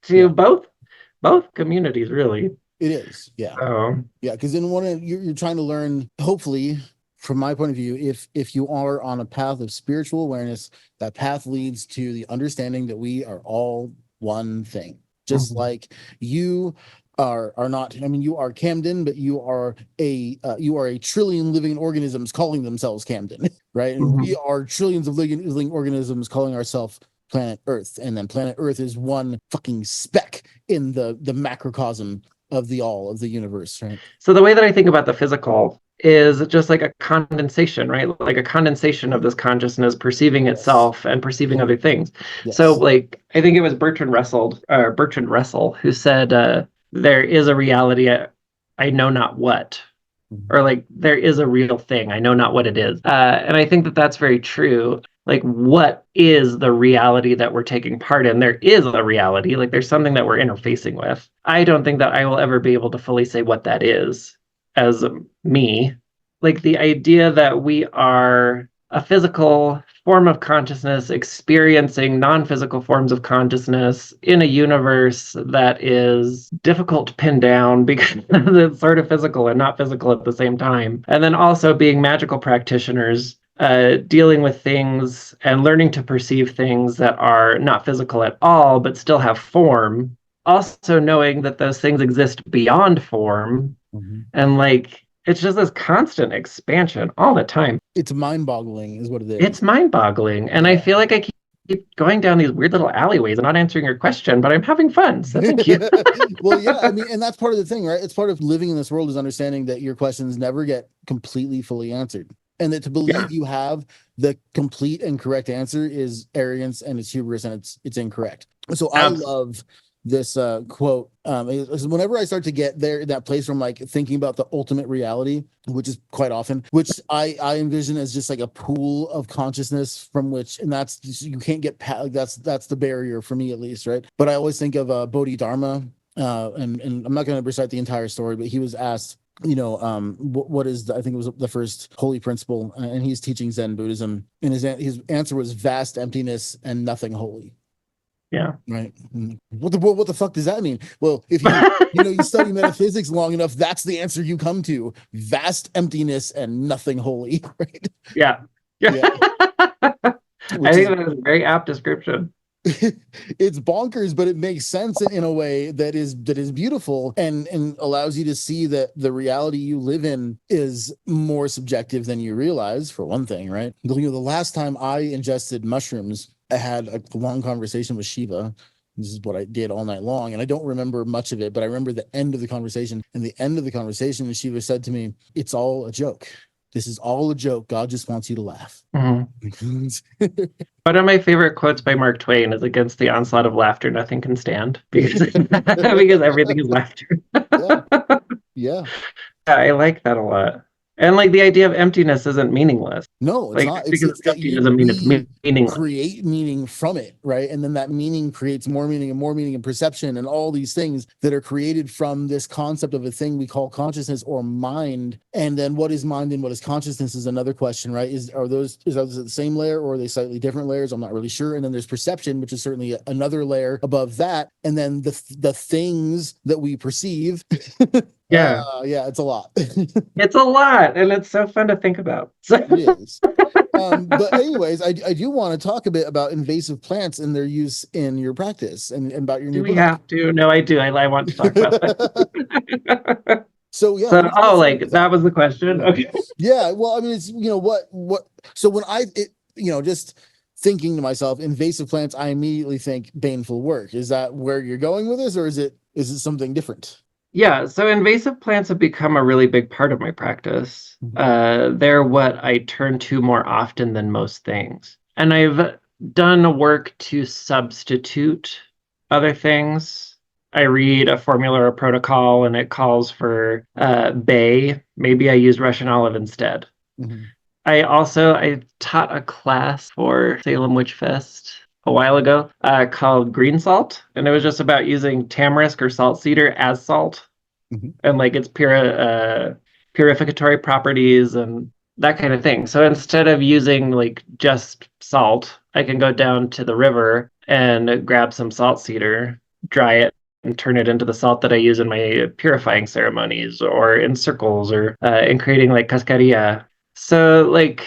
to both communities, really. It is, yeah. Yeah, because in you're trying to learn, hopefully, from my point of view, if you are on a path of spiritual awareness, that path leads to the understanding that we are all one thing. Just like you are not, I mean, you are Kamden, but you are a trillion living organisms calling themselves Kamden, right? And we are trillions of living organisms calling ourselves planet Earth, and then planet Earth is one fucking speck in the macrocosm of the all of the universe, right? So the way that I think about the physical is just like a condensation, right? Like a condensation of this consciousness perceiving itself and perceiving other things. Yes. So like I think it was Bertrand Russell who said there is a reality I know not what, or like there is a real thing I know not what it is. And I think that that's very true. Like, what is the reality that we're taking part in? There is a reality, like there's something that we're interfacing with. I don't think that I will ever be able to fully say what that is as me. Like the idea that we are a physical form of consciousness experiencing non-physical forms of consciousness in a universe that is difficult to pin down because it's sort of physical and not physical at the same time. And then also being magical practitioners, dealing with things and learning to perceive things that are not physical at all, but still have form. Also knowing that those things exist beyond form. And like, it's just this constant expansion all the time. It's mind-boggling is what it is. It's mind-boggling. And I feel like I keep going down these weird little alleyways and not answering your question, but I'm having fun. So thank you. Well, yeah, I mean, and that's part of the thing, right? It's part of living in this world is understanding that your questions never get completely fully answered. And that to believe you have the complete and correct answer is arrogance and it's hubris and it's incorrect. So I love this quote. Whenever I start to get there, that place from like thinking about the ultimate reality, which is quite often, which I envision as just like a pool of consciousness from which, and that's just, you can't get past, that's the barrier for me at least, right? But I always think of Bodhidharma, and I'm not going to recite the entire story, but he was asked, what is I think it was the first holy principle, and he's teaching Zen Buddhism, and his answer was vast emptiness and nothing holy. Yeah. Right. What the fuck does that mean? Well, if you study metaphysics long enough, that's the answer you come to: vast emptiness and nothing holy. Right. Yeah. I think that is a very apt description. it's bonkers, but it makes sense in a way that is beautiful and allows you to see that the reality you live in is more subjective than you realize, for one thing, right? The last time I ingested mushrooms, I had a long conversation with Shiva. This is what I did all night long, and I don't remember much of it, but I remember the end of the conversation. And the end of the conversation, Shiva said to me, "It's all a joke. This is all a joke. God just wants you to laugh." Mm-hmm. One of my favorite quotes by Mark Twain is, "Against the onslaught of laughter, nothing can stand," because because everything is laughter. Yeah. Yeah. I like that a lot. And like the idea of emptiness isn't meaningless. No, it's Like not. because It's it's that empty doesn't mean it's meaningless. create meaning from it, right? And then that meaning creates more meaning and perception and all these things that are created from this concept of a thing we call consciousness or mind. And then what is mind and what is consciousness is another question, right? Is those the same layer or are they slightly different layers? I'm not really sure. And then there's perception, which is certainly another layer above that. And then the things that we perceive. Yeah. Yeah, it's a lot. It's a lot, and it's so fun to think about. It is. But anyways, I do want to talk a bit about invasive plants and their use in your practice and about your Do new we book. have to? No, I do. I want to talk about that. So yeah, So, let's start with that was the question. Yeah. Okay. Yeah, well, I mean, it's what. So when just thinking to myself, invasive plants, I immediately think baneful work. Is that where you're going with this, or is it something different? Yeah, so invasive plants have become a really big part of my practice. They're what I turn to more often than most things. And I've done work to substitute other things. I read a formula or a protocol and it calls for bay. Maybe I use Russian olive instead. Mm-hmm. I taught a class for Salem Witch Fest a while ago called Green Salt, and it was just about using tamarisk or salt cedar as salt, and like its purificatory properties and that kind of thing. So instead of using like just salt, I can go down to the river and grab some salt cedar, dry it, and turn it into the salt that I use in my purifying ceremonies or in circles or in creating like cascarilla. So like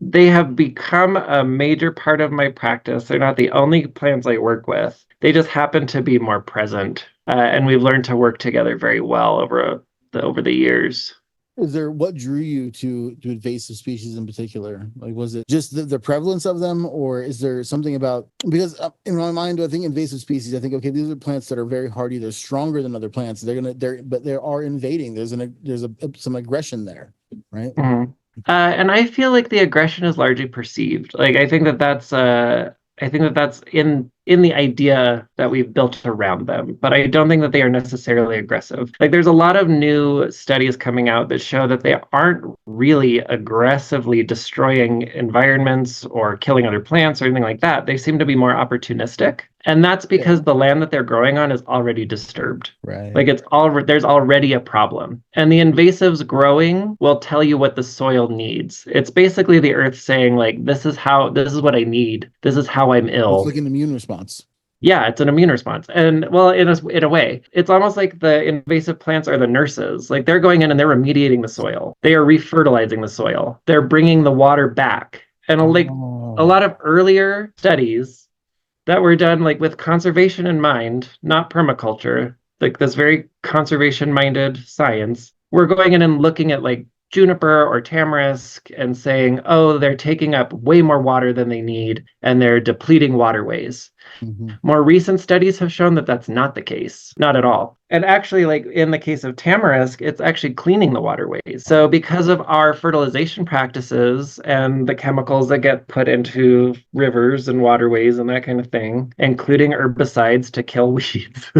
they have become a major part of my practice. They're not the only plants I work with. They just happen to be more present, and we've learned to work together very well over the years. What drew you to invasive species in particular? Like, was it just the prevalence of them, or is there something about, because in my mind, I think invasive species, I think, okay, these are plants that are very hardy. They're stronger than other plants. But they are invading. There's some aggression there, right? Mm-hmm. And I feel like the aggression is largely perceived. Like I think that that's in the idea that we've built around them, but I don't think that they are necessarily aggressive. Like there's a lot of new studies coming out that show that they aren't really aggressively destroying environments or killing other plants or anything like that. They seem to be more opportunistic. And that's because the land that they're growing on is already disturbed. Right. Like there's already a problem. And the invasives growing will tell you what the soil needs. It's basically the earth saying like, this is what I need. This is how I'm ill. It's like an immune response. Yeah, it's an immune response. And well, in a way, it's almost like the invasive plants are the nurses. Like they're going in and they're remediating the soil. They are refertilizing the soil. They're bringing the water back. And a lot of earlier studies that were done like with conservation in mind, not permaculture, like this very conservation minded science. We're going in and looking at like juniper or tamarisk and saying, oh, they're taking up way more water than they need and they're depleting waterways. More recent studies have shown that that's not the case, not at all. And actually, like in the case of tamarisk, it's actually cleaning the waterways. So because of our fertilization practices and the chemicals that get put into rivers and waterways and that kind of thing, including herbicides to kill weeds,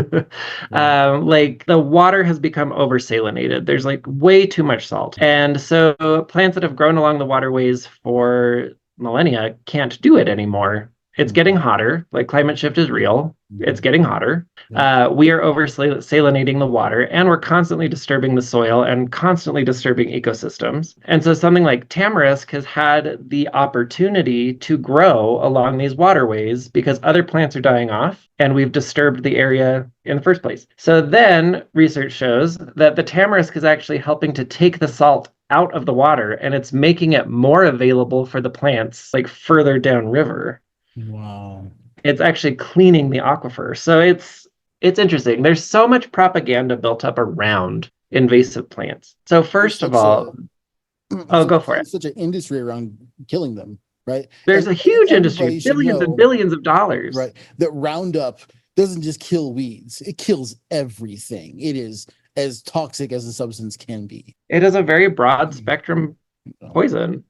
like the water has become oversalinated. There's like way too much salt. And so plants that have grown along the waterways for millennia can't do it anymore. It's getting hotter, like climate shift is real. It's getting hotter. We are over-salinating the water, and we're constantly disturbing the soil and constantly disturbing ecosystems. And so something like tamarisk has had the opportunity to grow along these waterways because other plants are dying off, and we've disturbed the area in the first place. So then research shows that the tamarisk is actually helping to take the salt out of the water, and it's making it more available for the plants like further downriver. Wow. It's actually cleaning the aquifer. So it's interesting. There's so much propaganda built up around invasive plants. So first of all, go for it. There's such an industry around killing them, right? There's a huge industry, everybody should billions and know, billions of dollars. right, that Roundup doesn't just kill weeds, it kills everything. It is as toxic as a substance can be. It is a very broad spectrum poison.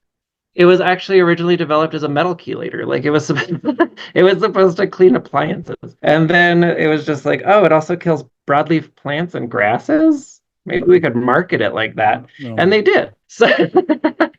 It was actually originally developed as a metal chelator. Like it was supposed to clean appliances. And then it was just like, oh, it also kills broadleaf plants and grasses. Maybe we could market it like that. No. And they did. So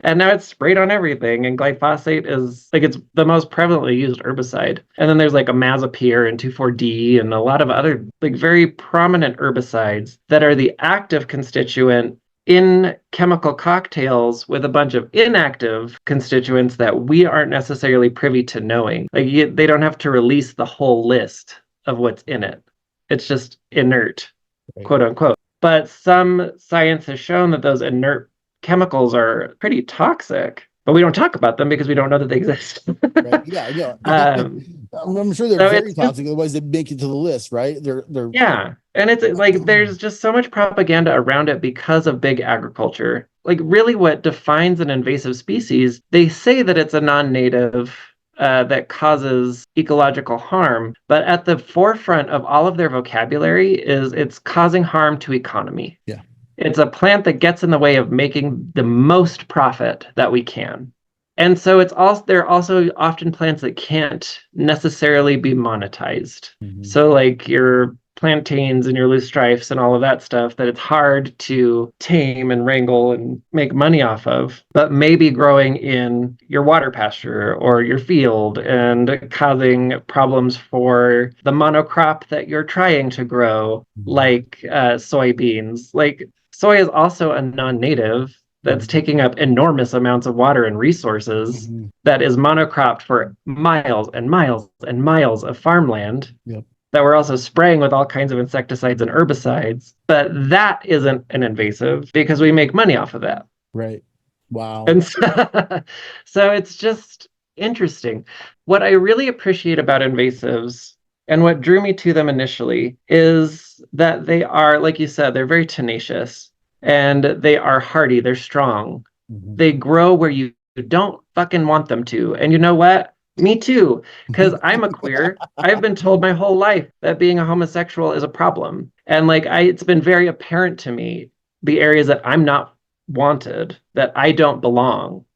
and now it's sprayed on everything. And glyphosate is like it's the most prevalently used herbicide. And then there's like imazapyr and 2,4-D and a lot of other like very prominent herbicides that are the active constituent in chemical cocktails with a bunch of inactive constituents that we aren't necessarily privy to knowing. Like they don't have to release the whole list of what's in it. It's just inert, right, quote unquote. But some science has shown that those inert chemicals are pretty toxic, but we don't talk about them because we don't know that they exist. Right. Yeah. I'm sure they're very toxic, otherwise they'd make it to the list, right? They're yeah. And it's like there's just so much propaganda around it because of big agriculture. Like really what defines an invasive species, they say that it's a non-native that causes ecological harm, but at the forefront of all of their vocabulary is it's causing harm to economy. Yeah. It's a plant that gets in the way of making the most profit that we can. And so they're also often plants that can't necessarily be monetized. Mm-hmm. So like your plantains and your loosestrifes and all of that stuff that it's hard to tame and wrangle and make money off of, but maybe growing in your water pasture or your field and causing problems for the monocrop that you're trying to grow, like soybeans. Like soy is also a non-native that's taking up enormous amounts of water and resources, that is monocropped for miles and miles and miles of farmland. Yep. That we're also spraying with all kinds of insecticides and herbicides. But that isn't an invasive because we make money off of that. Right. Wow. And so it's just interesting. What I really appreciate about invasives and what drew me to them initially is that they are, like you said, they're very tenacious and they are hardy. They're strong. Mm-hmm. They grow where you don't fucking want them to. And you know what? Me too, because I'm a queer. I've been told my whole life that being a homosexual is a problem. And like it's been very apparent to me the areas that I'm not wanted, that I don't belong.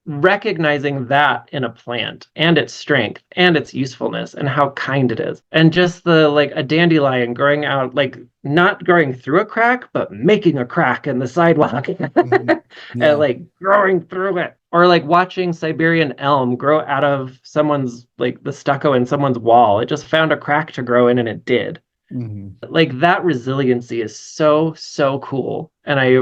Recognizing that in a plant and its strength and its usefulness and how kind it is. And just the like a dandelion growing out, like not growing through a crack, but making a crack in the sidewalk and like growing through it. Or like watching Siberian elm grow out of someone's, like the stucco in someone's wall. It just found a crack to grow in and it did. Mm-hmm. Like that resiliency is so, so cool. And I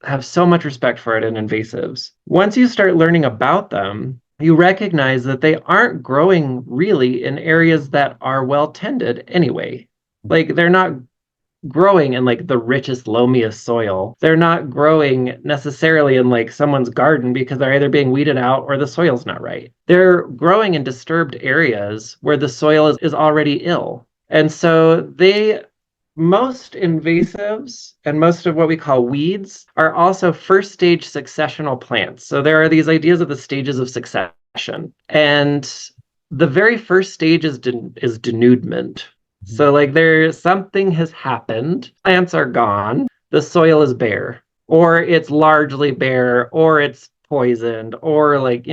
have so much respect for it in invasives. Once you start learning about them, you recognize that they aren't growing really in areas that are well tended anyway. Like they're not growing in like the richest, loamiest soil. They're not growing necessarily in like someone's garden because they're either being weeded out or the soil's not right. They're growing in disturbed areas where the soil is already ill. And so most invasives and most of what we call weeds are also first stage successional plants. So there are these ideas of the stages of succession. And the very first stage is denudement. So like something has happened, plants are gone, the soil is bare, or it's largely bare, or it's poisoned, or like,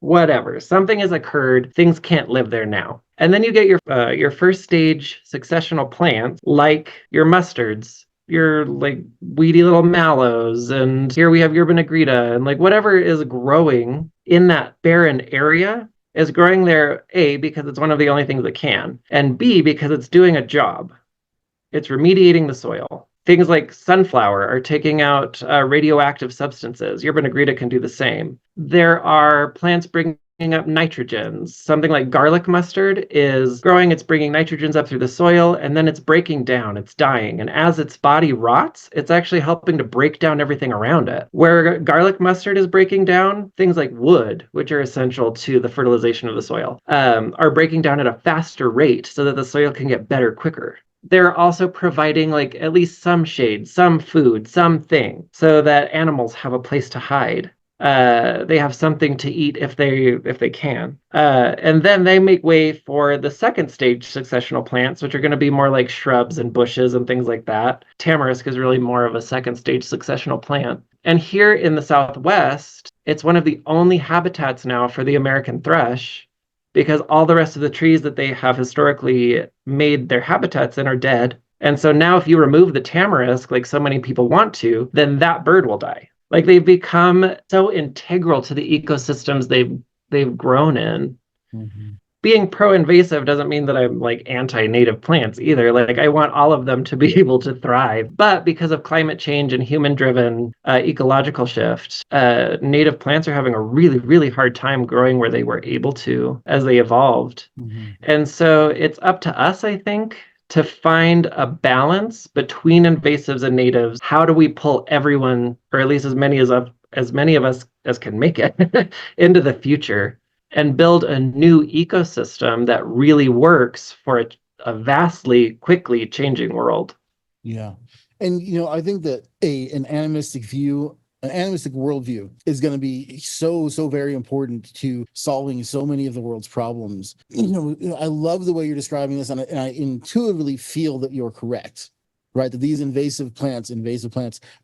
whatever. Something has occurred, things can't live there now. And then you get your first stage successional plants, like your mustards, your like weedy little mallows, and here we have yerba negrita, and like whatever is growing in that barren area is growing there, A, because it's one of the only things that can, and B, because it's doing a job. It's remediating the soil. Things like sunflower are taking out radioactive substances. Yerba negrita can do the same. There are plants bringing up nitrogens. Something like garlic mustard is growing, it's bringing nitrogens up through the soil, and then it's breaking down, it's dying. And as its body rots, it's actually helping to break down everything around it. Where garlic mustard is breaking down, things like wood, which are essential to the fertilization of the soil, are breaking down at a faster rate so that the soil can get better quicker. They're also providing like at least some shade, some food, something, so that animals have a place to hide. They have something to eat if they can. And then they make way for the second stage successional plants, which are going to be more like shrubs and bushes and things like that. Tamarisk is really more of a second stage successional plant. And here in the Southwest, it's one of the only habitats now for the American thrush, because all the rest of the trees that they have historically made their habitats in are dead. And so now if you remove the tamarisk, like so many people want to, then that bird will die. Like they've become so integral to the ecosystems they've grown in. Mm-hmm. Being pro-invasive doesn't mean that I'm like anti-native plants either. Like I want all of them to be able to thrive. But because of climate change and human-driven ecological shift, native plants are having a really, really hard time growing where they were able to as they evolved. Mm-hmm. And so it's up to us, I think, to find a balance between invasives and natives. How do we pull everyone, or at least as many of us as can make it, into the future and build a new ecosystem that really works for a vastly, quickly changing world? Yeah. And, I think that an animistic worldview is going to be so very important to solving so many of the world's problems. I love the way you're describing this, and I intuitively feel that you're correct, right? That these invasive plants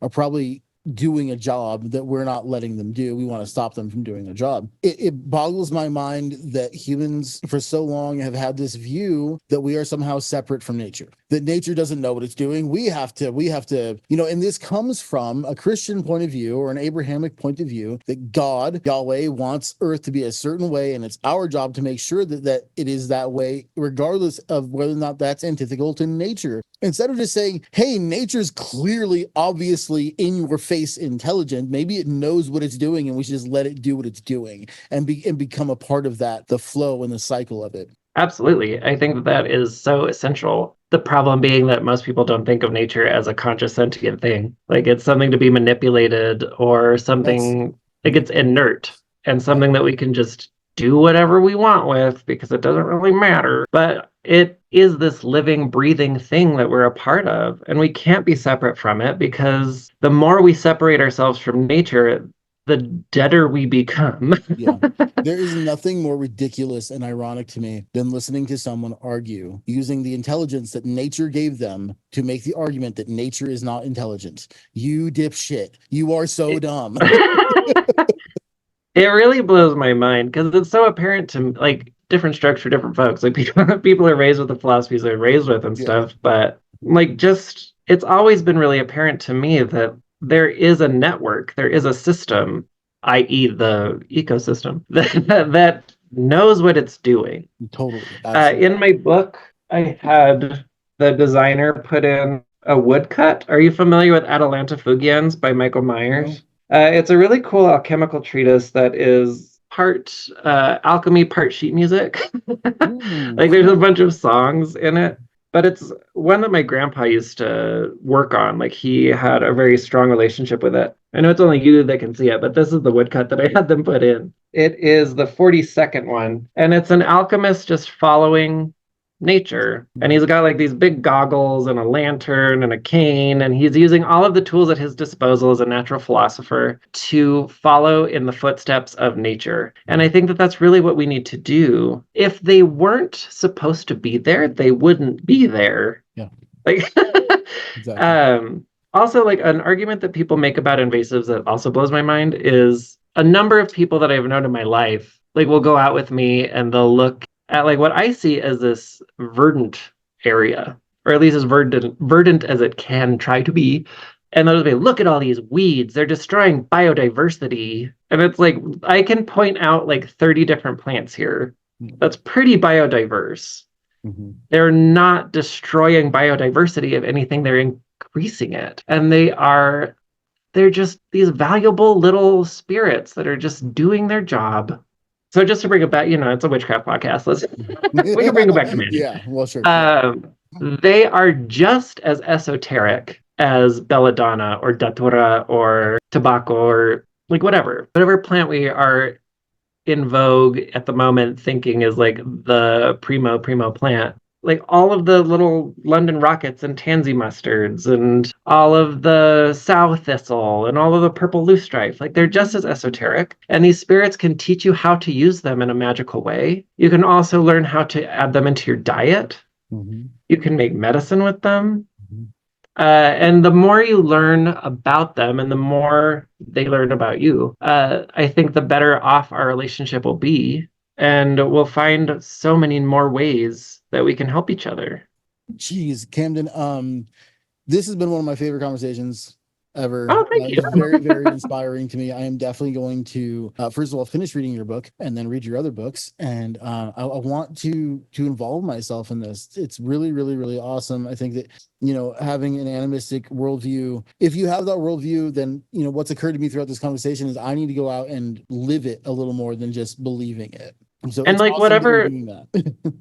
are probably doing a job that we're not letting them do. We want to stop them from doing a job. It boggles my mind that humans for so long have had this view that we are somehow separate from nature, that nature doesn't know what it's doing. We have to, and this comes from a Christian point of view or an Abrahamic point of view, that God, Yahweh, wants earth to be a certain way, and it's our job to make sure that it is that way, regardless of whether or not that's antithetical to nature. Instead of just saying, hey, nature's clearly, obviously in your face intelligent, maybe it knows what it's doing and we should just let it do what it's doing and become a part of that, the flow and the cycle of it. Absolutely. I think that is so essential. The problem being that most people don't think of nature as a conscious sentient thing. Like it's something to be manipulated or something, like it's inert and something that we can just do whatever we want with because it doesn't really matter. But it is this living, breathing thing that we're a part of, and we can't be separate from it, because the more we separate ourselves from nature, the deader we become. Yeah. There is nothing more ridiculous and ironic to me than listening to someone argue using the intelligence that nature gave them to make the argument that nature is not intelligent. You dipshit. You are so dumb. It really blows my mind because it's so apparent to like different structure, different folks. Like people are raised with the philosophies they're raised with and stuff, but like just it's always been really apparent to me that there is a network, there is a system, i.e. the ecosystem, that knows what it's doing. Totally. In my book, I had the designer put in a woodcut. Are you familiar with Atalantafugians by Michael Myers? No. It's a really cool alchemical treatise that is part alchemy, part sheet music. Like there's a bunch of songs in it, but it's one that my grandpa used to work on. Like he had a very strong relationship with it. I know it's only you that can see it, but this is the woodcut that I had them put in. It is the 42nd one, and it's an alchemist just following nature, and he's got like these big goggles and a lantern and a cane, and he's using all of the tools at his disposal as a natural philosopher to follow in the footsteps of nature. And I think that that's really what we need to do. If they weren't supposed to be there, they wouldn't be there. Yeah, like exactly. Also, like an argument that people make about invasives that also blows my mind is a number of people that I've known in my life like will go out with me and they'll look at like what I see as this verdant area, or at least as verdant as it can try to be. And they'll be, look at all these weeds, they're destroying biodiversity. And it's like, I can point out like 30 different plants here. That's pretty biodiverse. Mm-hmm. They're not destroying biodiversity. If anything, they're increasing it. And they're just these valuable little spirits that are just doing their job. So just to bring it back, it's a witchcraft podcast. We can bring it back to magic. Yeah, well, sure. They are just as esoteric as belladonna or datura or tobacco or like whatever plant we are in vogue at the moment thinking is like the primo plant. Like all of the little London rockets and tansy mustards and all of the sow thistle and all of the purple loosestrife, like they're just as esoteric. And these spirits can teach you how to use them in a magical way. You can also learn how to add them into your diet. You can make medicine with them. And the more you learn about them and the more they learn about you, I think the better off our relationship will be. And we'll find so many more ways that we can help each other. Jeez, Kamden, this has been one of my favorite conversations ever. Oh, thank you. It's very, very inspiring to me. I am definitely going to, first of all, finish reading your book and then read your other books. And I want to involve myself in this. It's really, really, really awesome. I think that, having an animistic worldview, if you have that worldview, then, what's occurred to me throughout this conversation is I need to go out and live it a little more than just believing it. So and it's like awesome whatever, that you're doing that.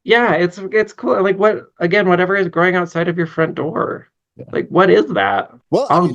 yeah, it's cool. Like whatever is growing outside of your front door. Yeah. Like, what is that? Well, I'm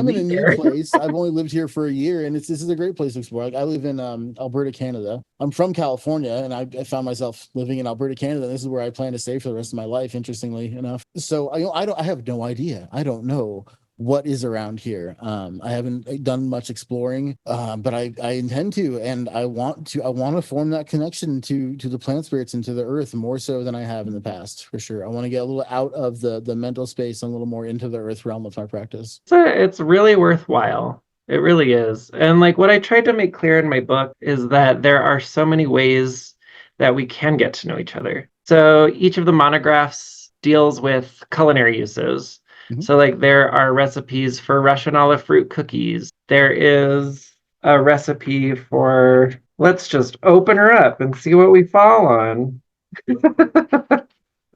in a new place. I've only lived here for a year, and this is a great place to explore. Like, I live in Alberta, Canada. I'm from California, and I found myself living in Alberta, Canada. This is where I plan to stay for the rest of my life. Interestingly enough, so I have no idea. I don't know what is around here. I haven't done much exploring, but I intend to, and I want to form that connection to the plant spirits and to the earth more so than I have in the past, for sure. I want to get a little out of the mental space and a little more into the earth realm of my practice. So it's really worthwhile. It really is. And like what I tried to make clear in my book is that there are so many ways that we can get to know each other. So each of the monographs deals with culinary uses. So like there are recipes for Russian olive fruit cookies. There is a recipe for, let's just open her up and see what we fall on.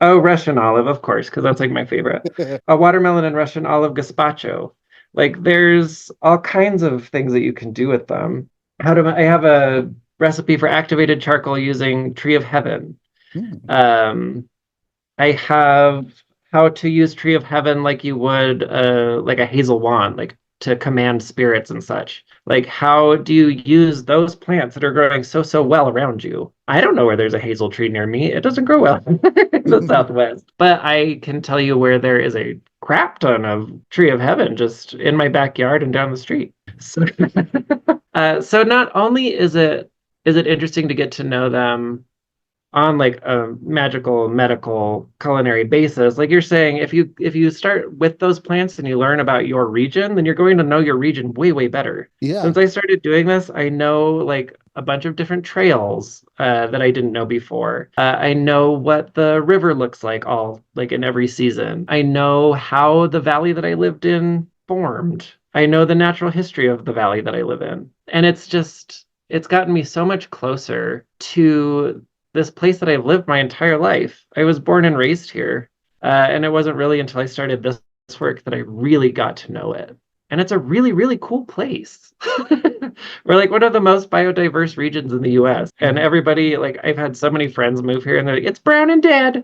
Oh, Russian olive, of course, because that's like my favorite. A watermelon and Russian olive gazpacho. Like there's all kinds of things that you can do with them. I have a recipe for activated charcoal using Tree of Heaven. I have how to use Tree of Heaven like you would like a hazel wand, like to command spirits and such. Like how do you use those plants that are growing so well around you? I don't know where there's a hazel tree near me. It doesn't grow well in the Southwest. But I can tell you where there is a crap ton of Tree of Heaven just in my backyard and down the street. So, so not only is it interesting to get to know them on like a magical medical culinary basis, like you're saying, if you start with those plants and you learn about your region, then you're going to know your region way better. Since I started doing this, I know like a bunch of different trails that I didn't know before. I know what the river looks like all like in every season. I know how the valley that I lived in formed. I know the natural history of the valley that I live in, and it's gotten me so much closer to this place that I've lived my entire life. I was born and raised here. And it wasn't really until I started this work that I really got to know it. And it's a really, really cool place. We're like one of the most biodiverse regions in the US. And everybody, like, I've had so many friends move here and they're like, it's brown and dead.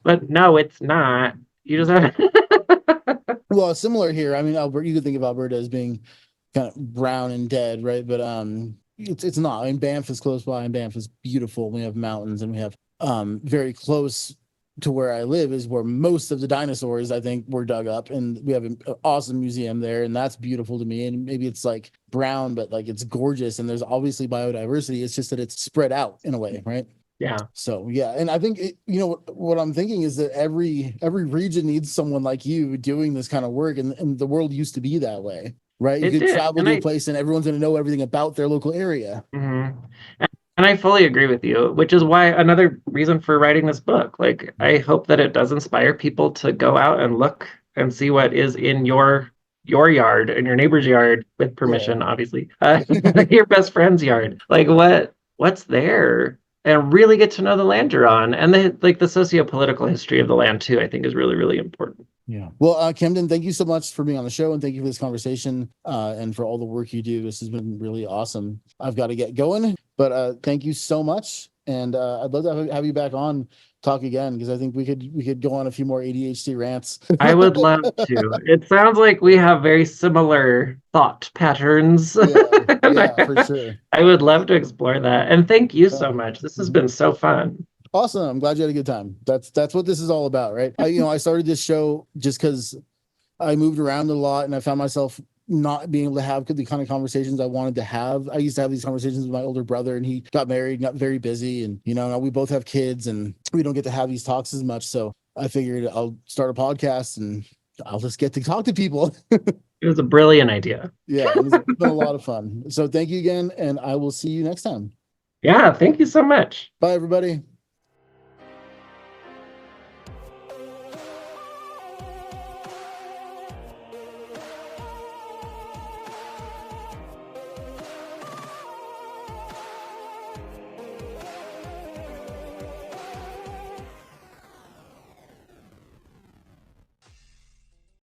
But no, it's not. You just have. Well, similar here. I mean, Alberta, you could think of Alberta as being kind of brown and dead, right? But it's not. I mean, Banff is close by, and Banff is beautiful. We have mountains, and we have very close to where I live is where most of the dinosaurs I think were dug up, and we have an awesome museum there, and that's beautiful to me. And maybe it's like brown, but like it's gorgeous, and there's obviously biodiversity. It's just that it's spread out in a way, right? Yeah. So yeah, and I think what I'm thinking is that every region needs someone like you doing this kind of work, and the world used to be that way. Right, you could travel to a place and everyone's going to know everything about their local area. And I fully agree with you, which is why another reason for writing this book. Like, I hope that it does inspire people to go out and look and see what is in your yard and your neighbor's yard, with permission, obviously, your best friend's yard. Like, what's there? And really get to know the land you're on, and the socio-political history of the land too. I think is really, really important. Yeah. Well, Kamden, thank you so much for being on the show, and thank you for this conversation, and for all the work you do. This has been really awesome. I've got to get going, But thank you so much. And I'd love to have you back on, talk again, because I think we could go on a few more ADHD rants. I would love to. It sounds like we have very similar thought patterns. Yeah, for sure. I would love to explore that. And thank you so Yeah. much. This has been so fun. Awesome. I'm glad you had a good time. That's what this is all about, right? I started this show just because I moved around a lot and I found myself not being able to have the kind of conversations I wanted to have. I used to have these conversations with my older brother, and he got married, got very busy, and now we both have kids and we don't get to have these talks as much. So I figured I'll start a podcast and I'll just get to talk to people. It was a brilliant idea. Yeah, it's been a lot of fun. So thank you again, and I will see you next time. Yeah, thank you so much. Bye, everybody.